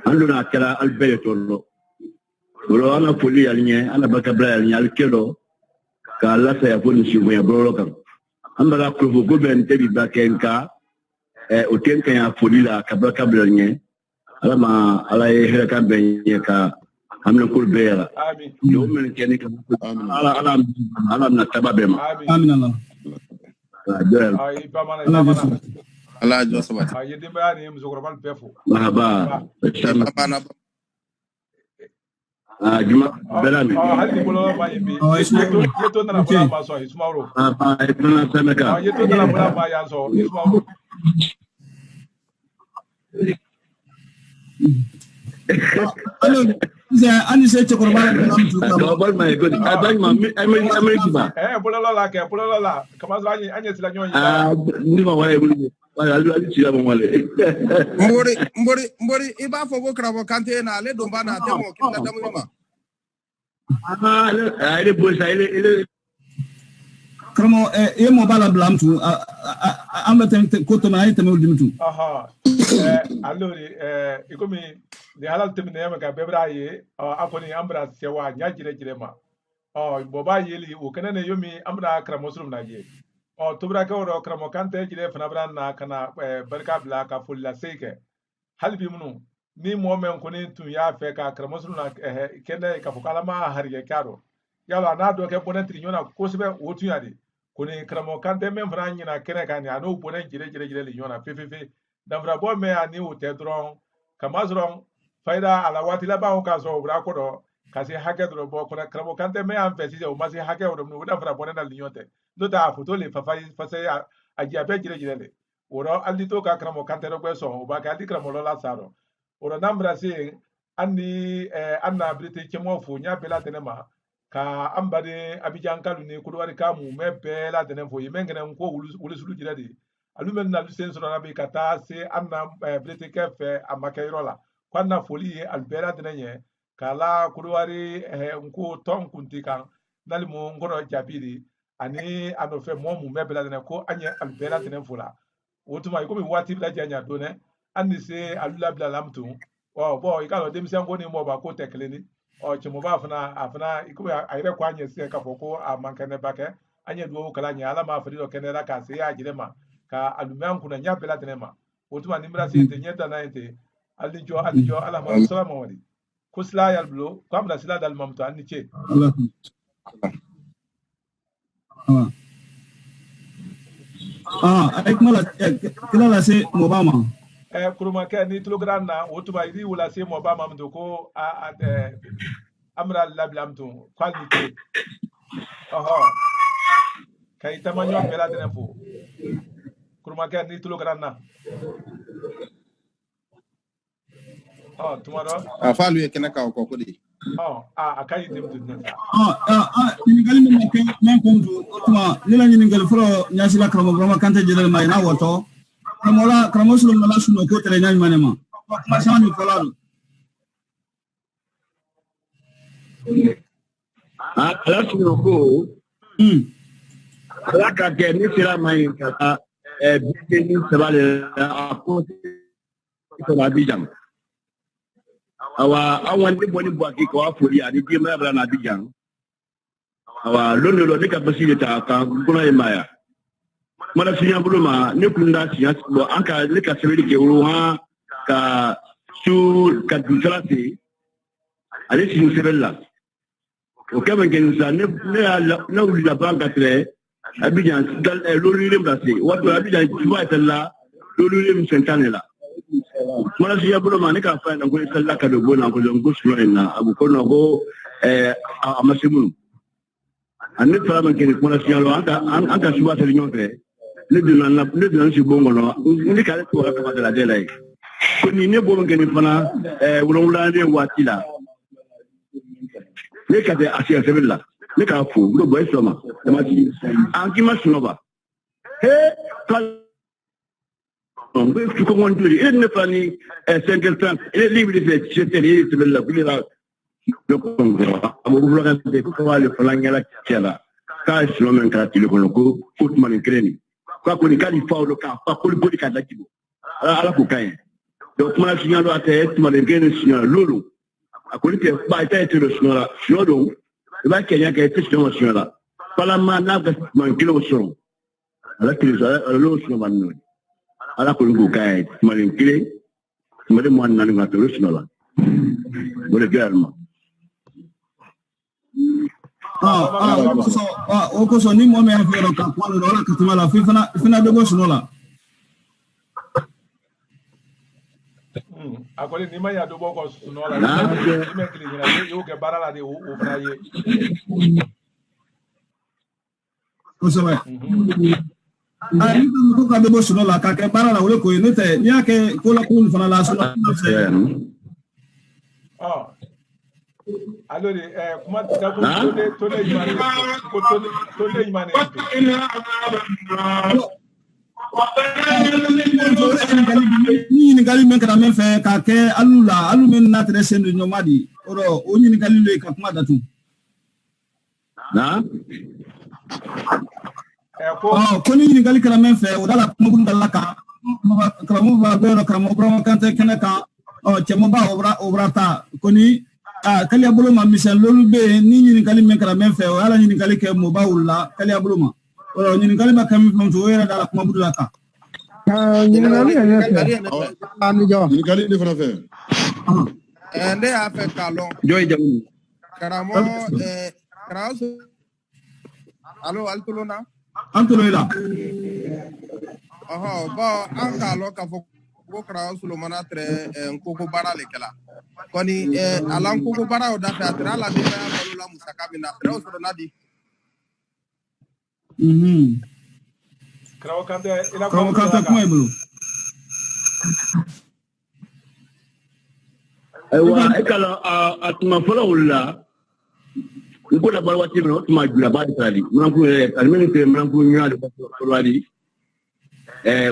ando na kala albele tollo wala ana foli alinye ana bakabla alinye alkelo ka la sa ya foni shi ya bolo kan ambala ko go ben tebi bakenka o tenka ya foli la kabla alinye alama ala hera kan benye ka amna kul beera amin yo men kene ka ala na tababema amin Allah ay pamana Allah jo sabati ay yede bayani muzokoro befo mahaba juma belami hali bolo ma yibi yeto na bolo ma so ismauro itna semeka yeto na bolo ma ya so ismauro Hello, ani se chokoro ba global my good abang mami amerika bolo la ke bolo la kama zo anye sila nyon ni ma wala bulu ali tira mo wale mbori iba fogo krabo kante na le domba na demo kinda damu ma ile bosa ile kramo e mo bala blam tu amba tem ko to na ite mo dimtu aha allori ikomi de halal temine yama ka bebra ye akoni ambra sewa nyajire ma boba yeli o kanane yomi amra kramo sulum na je tubra ka woro kramo kante jire fana bran na kana barka bla ka fulla seke halbi munu ni mo men ko ni tun ya fe ka kramo sulum na kende ka fukala ma harige karo yala na do ke bonetri nyona ko sibe wotu yadi ko ni kramo kante men fana nyina kene ka ni anu bonen jire li nyona fefe damra bo me ani o te dron kamazron faida ala wati la ba o ka so bra ko do kasi hake dro bo ko kramo kante me an fesi o masi hake o do no da fra bonen na linyote do ta foto le fa se aji abe jire le woro andi to ka kramo kante ro so o ba ka di kramo lo la saro woro nambra se andi anna brite kemo fu nya bela tenema ka ambade abijan kalu ni ko wari ka mu me bela tenen fo yimengene ko wulu sulu jire di alumen na lusen so na be kata se anna brite kefe amakayirola kwanna foli albera tenenye kala kuruwari nko ton kunti kan nalimu ngoro jabiri ani anofe momu mebela dene ko anye albera tenen fula wotuma ikomi wati bla janya done ani se alula bla lamtu bo ikalo demisen ngoni mo ba ko tekleni chimo ba afana ikomi ayre ko anye se ka foko amankane bake anye duwo kala nya ala ma frido kenera ka se ya jirema ka alumen kuna nya bela tenema wotuma nimra se te nyeta na ente alijo ala ma salama wali kusla yalblo kamla sila dal mamto anni che aikmala kila la se mobama kuruma ke ni kilogram na wotuba iri wala se mobama mdo ko amra lablamto quality kay tamanyo bela denfo kuruma ke ni kilogram na tomorrow afalu yekena ka ko kodi akai dem dunna ni galmi ma ke man kontu tuma nila ni gal fro nyasila kramo grama kante jidal mai na woto kramola kramosulo mala suno ko tele nyani manema kuma sami kolado ala suno ko ala ka ke ni tira mai ka bini sabale ko la bijam awa awan ni boni bwaki ko afuri ani di ma bra na bijan awa londo lo de capacité ta ka kuna e maya mala sinya buluma ne kunda sinya bo anka le ka sebeli ke ha ka su ka dutrate ale sinya sebella o kama gen sa ne na uli la banka tre Abidjan dal lolu placé wato Abidjan tuwa talla lolu sentane la mala sinya buluma ne ka fa na ko salla ka do bona ko ngo sulo na abu ko no go amasimu anne fara man kene mala sinya lo anta suba tele nyonfe le dinan si bongo no ni kale to ka ma de la dela ko ni ne bongo ngeni fana wulawula ne watila ne ka de asia sebilla ne ka fu do boy soma ma ti anki ma sunoba he kal on be ko mon duri ne fani 50 et libre de cheteri sebilla bila do ko amu bulo de ko wale fala ngala kela ka sino men ka ti ko ko man kreni kwa kuni kali faulo ka fa kuli bodi ka dakibo ala ko kay donc mala signalo ate tuma de gene signalo lulu akuli te ba ite te lo signalo signalo ba kenya ka ite signalo pala ma na ga man kilo so ala kilo lo signalo manno ala ko ngu kay tuma de kile tuma de mo nan nga to lo signalo bole galma so ni mo me afero ka kwalo dola katima la fina dogo sunola akole ni ma ya dogo ko sunola ni me kili na yo ke barala de o fraye ko so ani ko ka dogo sunola ka ke barala wole ko ni te ni ake ko la ko fana la sunola allora kuma ta ko tole imane ko tole imane ni gali men kana men fe ka ke alula alu men na tre sen no madi oro o ni gali le ka kuma datu na ko ni gali kana men fe o dala kuma kun dala ka kramo ba be ro kramo bro kan te kana ka o chemo ba obra ta ko ni kali abolo ma misal lolu be ni kali men kala men fe wala ni kali ke mo bawulla kali abolo ma o ni kali ba kam fam to wera dala kuma budula ka ni kali ni fana fe ende a fe kalon joy jamu karamo kraus allo altulona antuloila ba an kalo ka fo ko kraus lo mana tre ko bara le kala koni alan ko bara o da fa tra la de ya la musaka bina tre o so na di krawo kante ila ko kuma ibulu aywa ekala atuma fola wala ko da balwa ti no tuma jula ba tali man ko almeni te man ko nyaade ko wali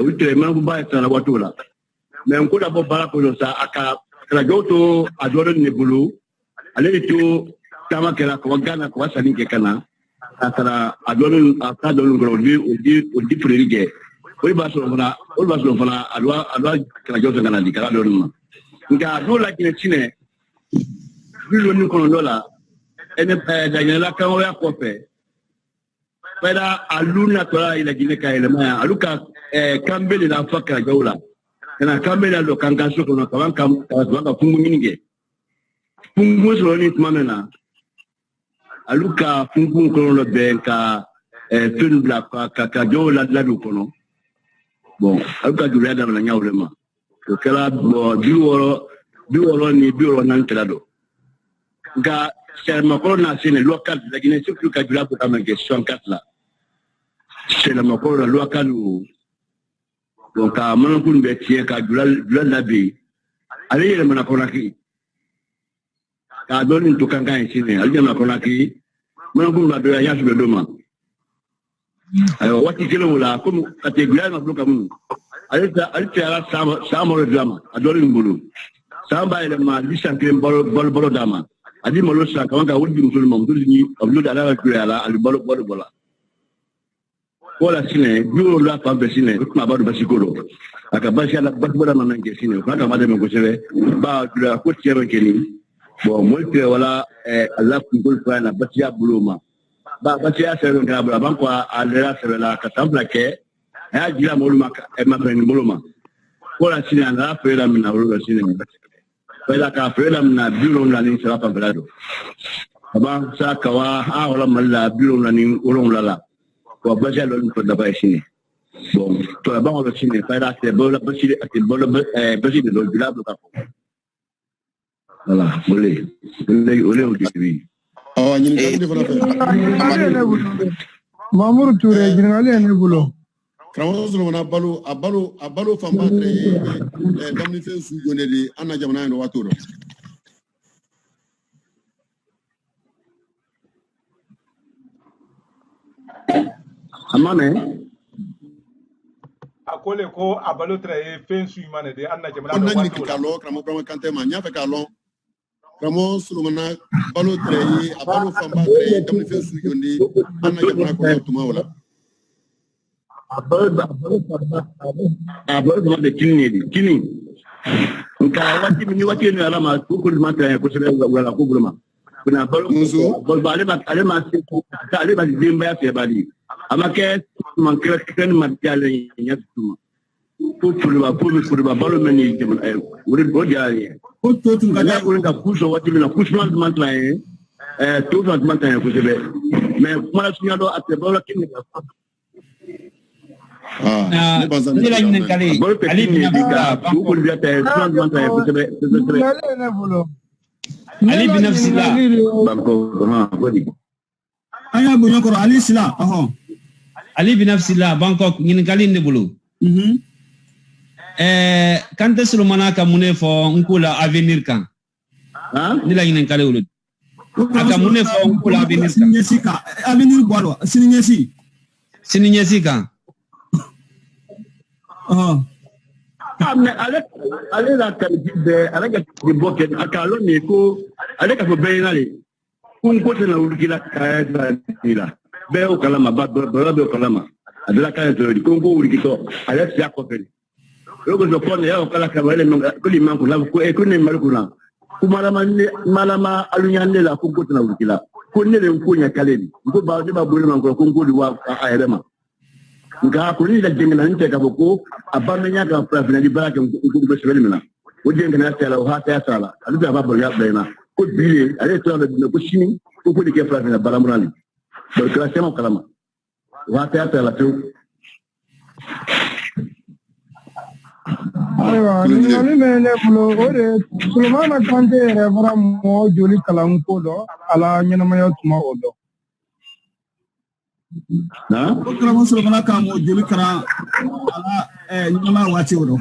ulte man ko ba tala watola men ko da bo bala ko sa aka kala joto adoro ne bulu ale to tama kala ko gana ko wasani ke kana atara adoro ngoro di prerige o ba so fana adwa kala joto kana di kala don nga do la kine chine bilo ni ko dola ene danyala kan ya kope pada aluna tola ila gine ka ile maya aluka kambele na faka jaula kana kambele lo kanga so kono kawanka fungu minige fungu so ni tmamena aluka fungu kono lo benka tun black ka jaula la du kono bon aluka du rada na nyawle ma to kala biworo ni biworo nan kelado ga c'est ma corona c'est le local la Guinée surtout que la pour la question 4 là c'est la corona local donc à mon coup be tie ka la bi ali le mana corona ki ka don to kanga insine ali na corona ki mon coup ba do ya su do ma ayo wati kilo la comme catégorie na bloka mun ali ta ala sama drama adolin bulu samba ile ma lisanke bolo dama adi malo sa kawanga wudi musul mom dulni ablu dala ala al bolo bola wala sine biuro la pa besine kuma badu basikoro aka basia la batbola manange sine kaka madame ko sebe ba dula ko tiero keni bo molte wala Allah kun fa na batia buluma Batia se ngabla bankwa alera se la katambla ke ya jila moluma e mabeni moluma ko la sina na fera mina ro sina fera ka fera mina biro na ni sala pambrado aba sa kawa a wala malla biro na ni olon lala ko baja lo ko da ba sine bon to ba wala sine fera se bola basile ate bola basile lo dilab ka ko voilà olé au début Mamour Touré jingali ne bulo Karamɔgɔ Solomana a balo fanba tɛ daminifɛn su jɔnen de an na jamana in waati dɔ. A ma mɛn. A ko le ko a balo tɛ fɛn su ɲuman de an na jamana in waati dɔ. Ko na ɲini k'a lɔ Karamɔgɔ Burama Kante ma n y'a fɛ k'a lɔn Karamɔgɔ Solomana balo tɛ a balo fanba tɛ daminifɛn su jɔnden an na jamana kɔnɔ tuma o la. A balo de kini nka waati ni ala ma ko ma tɛ kosɛbɛ wala ko bolo ma kuna balo ale ma se ale ba denbaya fɛ bali a ma kɛ man kɛ ni ma jalen ɲɛ tuma ko furiba balo mɛ ni jamana o diyara ye ko to tun ka da ka kusɔn waati min na kusuma tuma tɛ ye to tuma tɛ ye kosɛbɛ mɛ kuma sunya dɔ a tɛ balo kini ka fa Ali binafsila Bangkok ɲininkali ne bolo Kante Solomana ka mun fɔ nko la avenir kan ne la ɲininkali wolo a ka mun fɔ nko la avenir kan sini ɲɛsi kan ale la kaliti bɛɛ ale ka bɔ kɛ a ka lɔn nin ko ale ka fɔ bɛɛ ɲɛna de ko n ko tɛna wuli la kaya la bɛɛ y'o kalama bɛɛ b'o kalama a dala kaya tɔrɔ ko n ko wuli tɔ ale siya kɔfɛ de o ko sɔ fɔ ne y'o kala kaba ko nin man kunna ko ne mari kunna ko malama alunya ne la ko n ko tɛna wuli la ko ne de ko ɲɛ kale de ko ba ne b'a bolo man ko n ko de wa a yɛrɛ ma nka ko ni la jengana ni tɛ ka fɔ ko a bamenya ka farafina di baara kɛ ko sɛbɛnni min na o jengana tɛ la o hataya t'a la ale bɛ a b'a bolo ya bila in na ko bi ale tora bɛ dun ko sini ko de kɛ farafina baramura ni donc kɛra sɛma kalama o hataya t'a la pewu. Ayiwa ɲininkali bɛ ne bolo o de Solomana Kante yɛrɛ fana mɔgɔ joli kalan ko dɔn ala ɲɛnamaya tuma o dɔn. Ko Karamɔgɔ Solomana ka mɔgɔ joli kalan ala ɲɛnamaya waati o dɔn.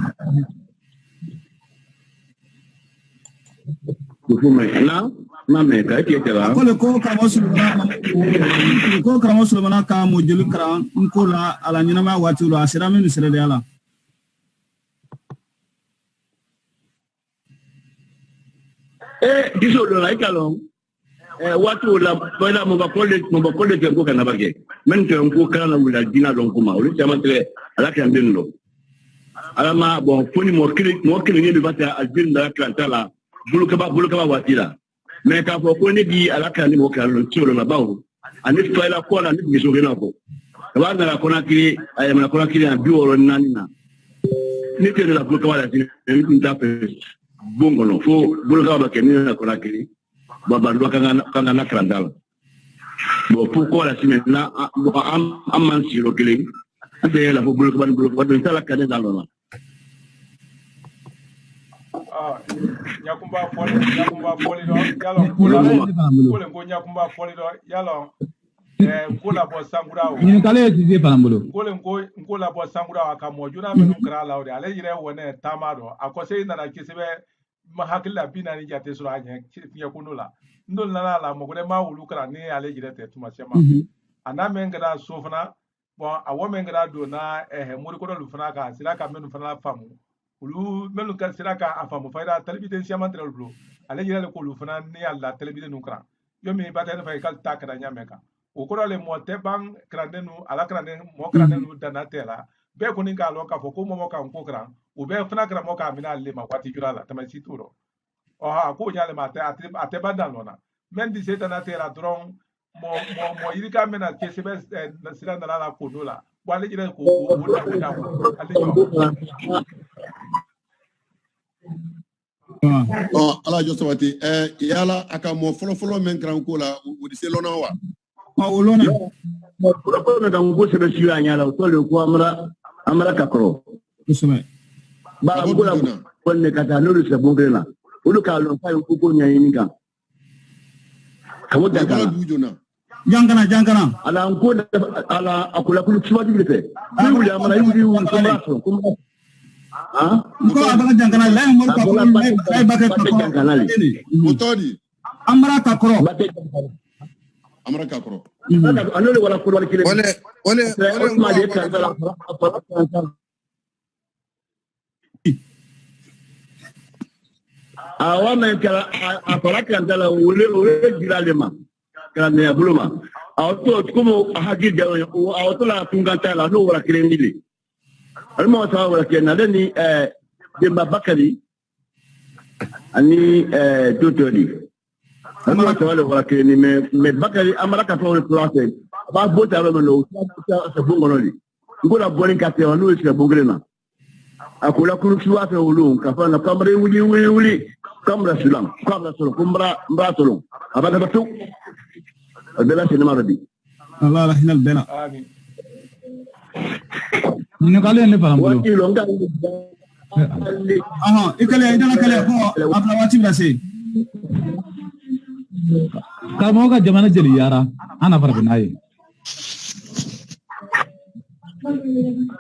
Ko Karamɔgɔ Solomana ka mɔgɔ joli kalan nko la ala ɲɛnamaya waati o dɔn a sera min ni sera de ala. Diso do la ikalon watu la bala mo ba kole ke ko kana bagge men to ko kana wula dina don kuma o chama tele ala kan den lo ala ma bon foni mo kili ni be bata albin da kan tala bulu ka ba watila me ka fo ko ni di ala kan ni mo kan lo tiro na bawo ani fa la ko la ni biso gena ko ba na la kona kiri ay ma kona kiri an bioro nani na ni te la bulu ka wala ni ni ta pe bongono fo bulu ka ba ke ni na kona kiri babandwa kanga na krandal bo pourquoi la semaine là am man siro kele ande la bulu ko tala kane dalona nyakumba foli do yalo kula ko nyakumba foli do yalo kula bo sangura o ni kale ti palambolo ko la bo sangura aka mo juna menu kra lawde ale yire wona tamado akose na kisebe ma hakilla bina ni jate sura anya tiya kuno la ndol na la mo gode ma wulu kra ni ale jire te tuma sema ana mengara sofana bon awo mengara do na muri ko do fana ka sira ka menu fana famu ulu menu ka sira ka afamu faida talibite siama tral blo ale jire ko lu fana ni alla talibite nu kra yo mi bata fa kal takra nya meka o ko le mo te bang kranenu ala kranenu mo kranenu danatela be ko ni ka lo ka fo ko mo ka ko kran o be fana kra mo ka mina le ma wati jura la tamasi turo o ha ko nyale ma te ate badan lona men di setana tera dron mo yirika mena kesebe na sira na la kono la wale jira ko na ka ko ala jo sabati yala aka mo folo men gran ko la o di selona wa o lona ko na dan ko sebe shi anya la to le ko amara kakro usme ba ko la ko ne kata no se bongela o lu ka lo fa ko nya yin kan kamo daga jangana ala ko ala akula kulu chwa dibite ni wuli amara yuri wuli ko ko abaka jangana la mo ko ay bakay ko mutodi amara kakro anole wala ko wala kile wala ma de kan sala awa men kala apara kan sala wole giralema kan ne buluma auto como hagi jawo auto la tunganta la no wala kile ndile almo sa wala kile na deni Demba Bakari ani Dotoli almo sa wala kile ni me Bakari amara ka to place ba bota ba no sa bongololi ngola boni ka te no se bongolena akula kulu kiwa fe wulu ka fa na kamre wuli kamra sulam kumbra mbatolo abada batu adela sinema rabi Allah rahina albena amin ni kale ne param bolo ikale idana kale ko apna wati brase kalmo ka jamana jeli yara ana fara binaye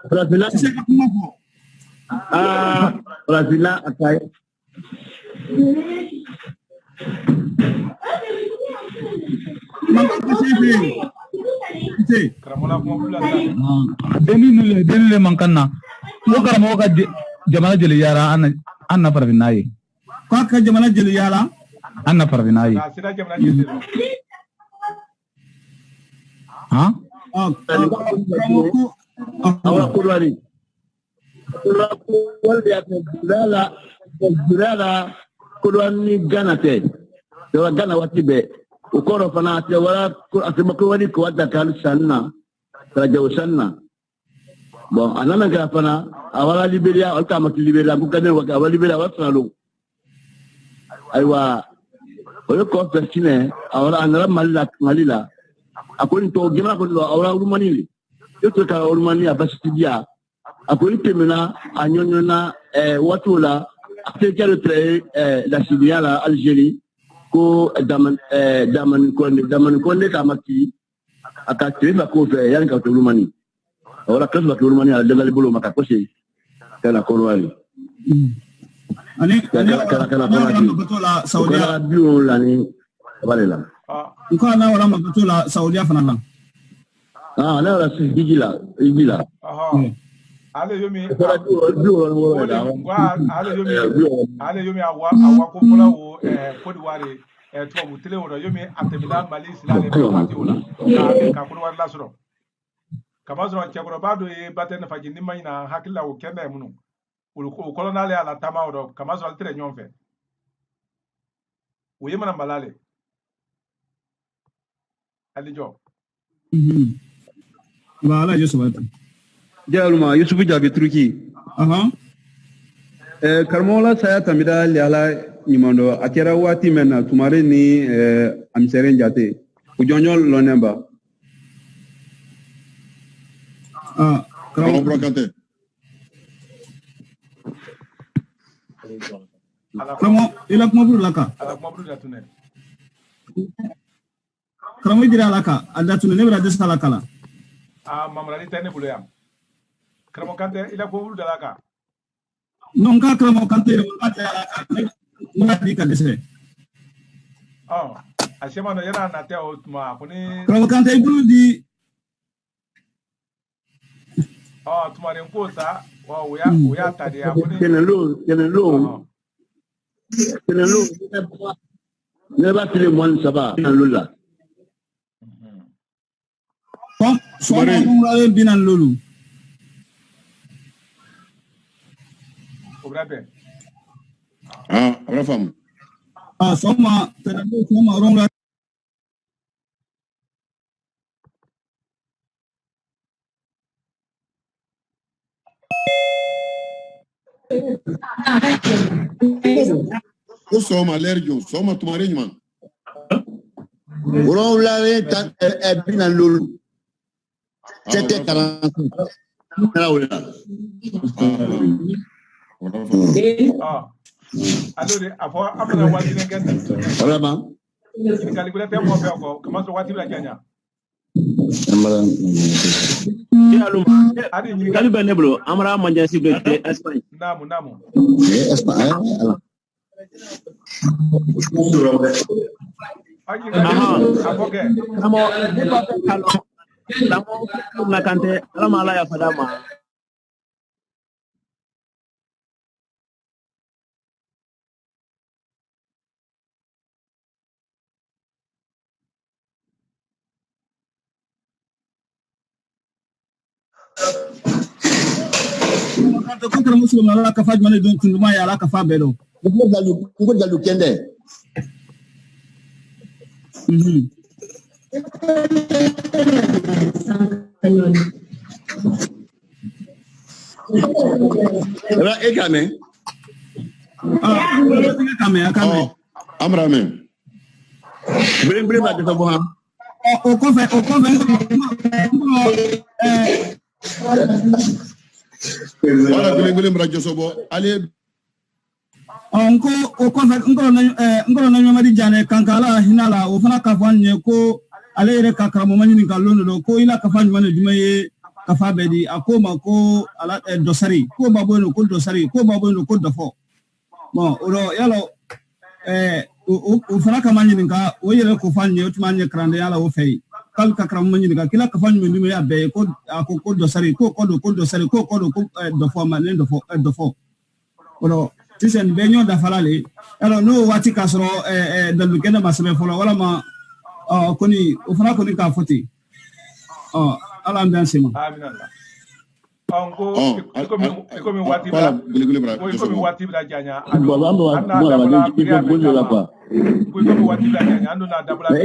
Brazil Brazil akai deni mankanna mo karamo ka jamana jeli yara anna parvinaye ka jamana jeli yara anna parvinaye ha awra kurwari wala ya dilala kurwani ganate to gana watibe ukoro fana te wala asema kurwani ko wada kan sanna rajo sanna bon anana ga fana awala liberia alta ma liberia ko kane wa awala liberia wa salo aywa o ko persine awala anara malila akoni to gina ko awala urumani yoto ka urumani abasidia akoni temena anyonyona watu la afekere tre la Syria la Algérie ko daman konde kamati akati ba ko fe yani ka urumani awala kaso ba urumani ala dalali bolo makakose kala korwali ani kala batola saudia biyo la ni balela ko na wala batola saudia fana la na wala sigila ale yomi awa ko fola wo ko di ware to bu tele wo yomi atemila mali silale ko wati wala ka ko wala la soro kama soro ke bro bado e baten fa jinni mayna hakilla wo kende munu ko kolonale ala tama wo kama soro tere nyonfe wo yema na balale alijo wala Yusuf Jaluma Yusufu Jabi Turki. Karmola saya tamida liala nyimondo akera wati mena tumare ni amseren jate. Ujonyo lonemba. Karmo brokante. Karmo ila kuma buru laka. Ala kuma buru datune. Karmo dira laka adatune ne bra desa laka la. Mamrani tane bulu yam. Karamo kante ila ko wulu dalaka non ka karamo kante ma dalaka ma di ka dese ashema no yana na te otuma kuni karamo kante bulu di tumare nkosa uya tadi ya kuni kenelo ne ba tile mon saba lula so ngale binan lulu Obrabe. Abra famu. Soma ronga Ko soma lerjo soma tumare nyuma Wuro la ta bina lulu 7:45 na wala allora afo amana wati ne kan wala ma kali kula te mo fe ko comment so wati la kanya amara ya luma kali bene bro amara manja si be Espagne namu Espagne ala akoke amo kalo na kante ala mala ya fadama Kanta kontra muslim ala ka faj mane don tunduma ya ala ka fa bedo. Ngo dalu kende. Ela ekame. Ekame. Amrame. Bring ba de sabo ha. O konfe Wala gule mrajo sobo ale ngoro na nyamari jane kankala hinala o fana ka fanye ko ale ere ka karamo manyini ka londo ko ila ka fanye mane jumaye ka fa bedi akoma ko ala dosari ko babono ko dosari ko babono ko dafo bon oro yalo o fana ka manyini ka o yele ko fanye o tumanye krande yala o fei kal ka karamo manyini ka kila ka fanye jumaye abe ko ko dosari ko dosari ko dafo ma len dafo oro tisen benyo da falale alors no wati kasro dalu kenda masame folo wala ma koni o fana koni ka foti ala ambian sema aminallah onko ikomi wati bra ikomi wati bra janya ikomi wati bra janya ando na dabula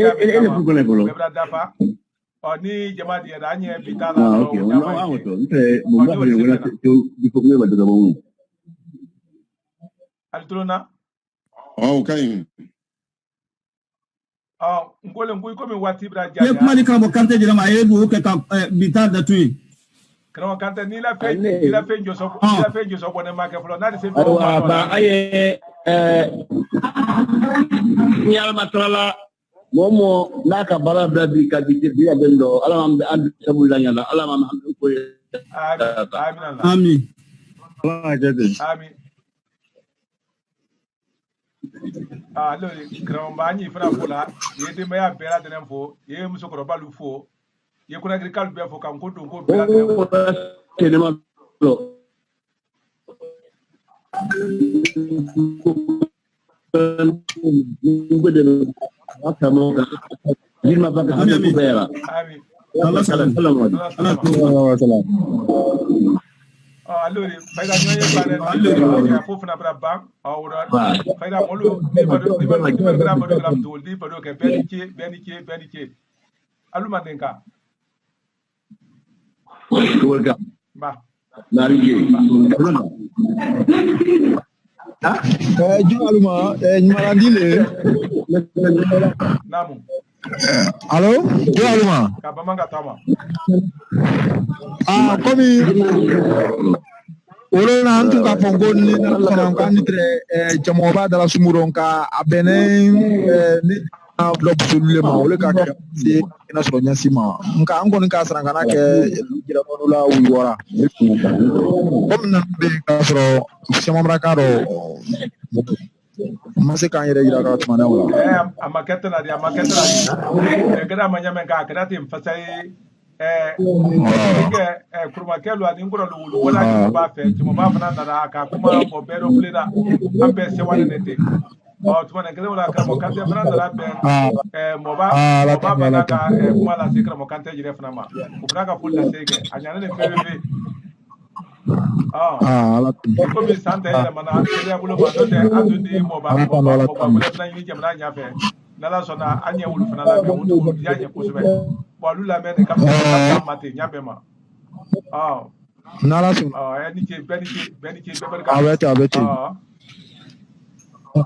bra dafa oni jama di ranye bitala Altrona okay ngole ngui komi wati bra ye kuma ni kabo kante jira ma yebu ke ka bita da tui kro kante ni la fe joso bone ma ke flo na se ba aye nyal matrala momo naka bara bradi ka biti biya bendo ala am and sabula nyala ala am ko amin ala jade amin allora grambani fra bola yede maya bera de nemfo ye muso ko balu fo ye kuna agrikal be fo kan ko to bera de tenema lo allora fayda ñoy bare allora fofu na bra bang awra fayda molu di bado gram tol di bado ke benike aluma denka ba narige Aluma Marandile. Namu. Allo? Aluma. Kabamanga tama. Komi Orona antu ka pongo ni na fana ka nitre jamoba dala sumuronka abene ni blob sulule ma ole ka si ina so nyasi ma nka ango ni ka saranga na ke gira monula wiwora komna be ka soro sema mrakaro mase kan yere gira ka tmana wala amaketa na gada manyame ka kada tim fasai kurma kelu ani ngoro lu wala ni ba fe ti mo ba fana na ka kuma mo bero plena ambe se wana nete o tuma ne kele wala ka mo kante fana na be mo ba na ka kuma la sekra mo kante jire fana ma ko ka full la seke anyane ne feve ala ko mi sante le mana ya bulo ba do de atundi mo ba na ni jamna nya fe nala sona anya wulu fana la be mutu ya nya ko sebe walu la men kam mate nyabe ma Nala sun. ni ke beni ke Abete.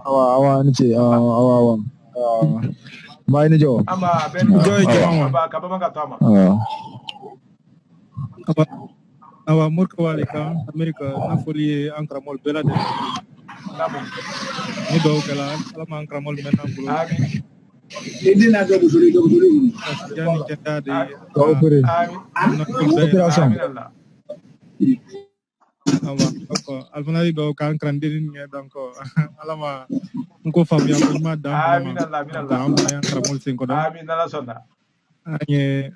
Awa ni ce awa. Mai ni jo. Ama beni jo aba kabama katama. Awa murka walika Amerika na foli ankara mol belade. Namo. Ni do kala alama ankara mol menna bulo. Amin. Ini na do busuri. Jani kenda de. Operation. Awa ko alfanari do kan krandin ne donc alama ko famia ko ma da. Amin Allah. Am ankara mol sen ko da. Amin Allah sonna. Anye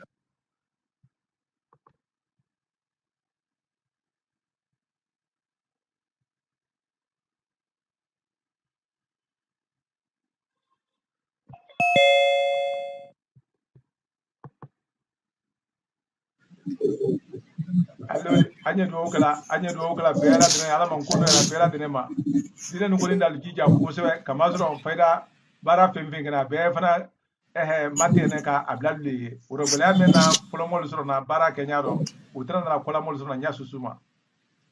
Allo anya do kala bera dine ala man ko bera dine ma dine no golinda alkija ko sebe kamazro faida bara femfe kana be fana mate ne ka ablalle wuro bala mena polomol soro na bara kenyaro utra na kola mol soro na nya susuma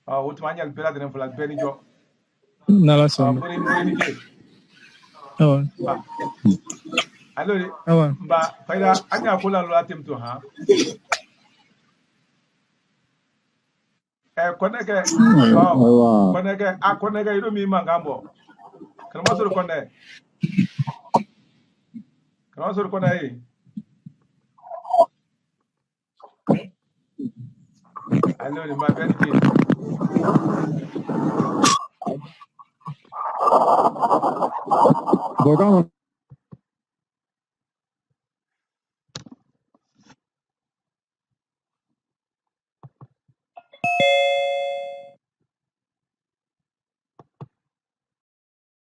utma anya bera dine fula beni jo nala so. Muri ke Allo ba faida anya kola lo atemto ha koneke ido mi mangambo kana suru konde allo ni ma benki Bogamo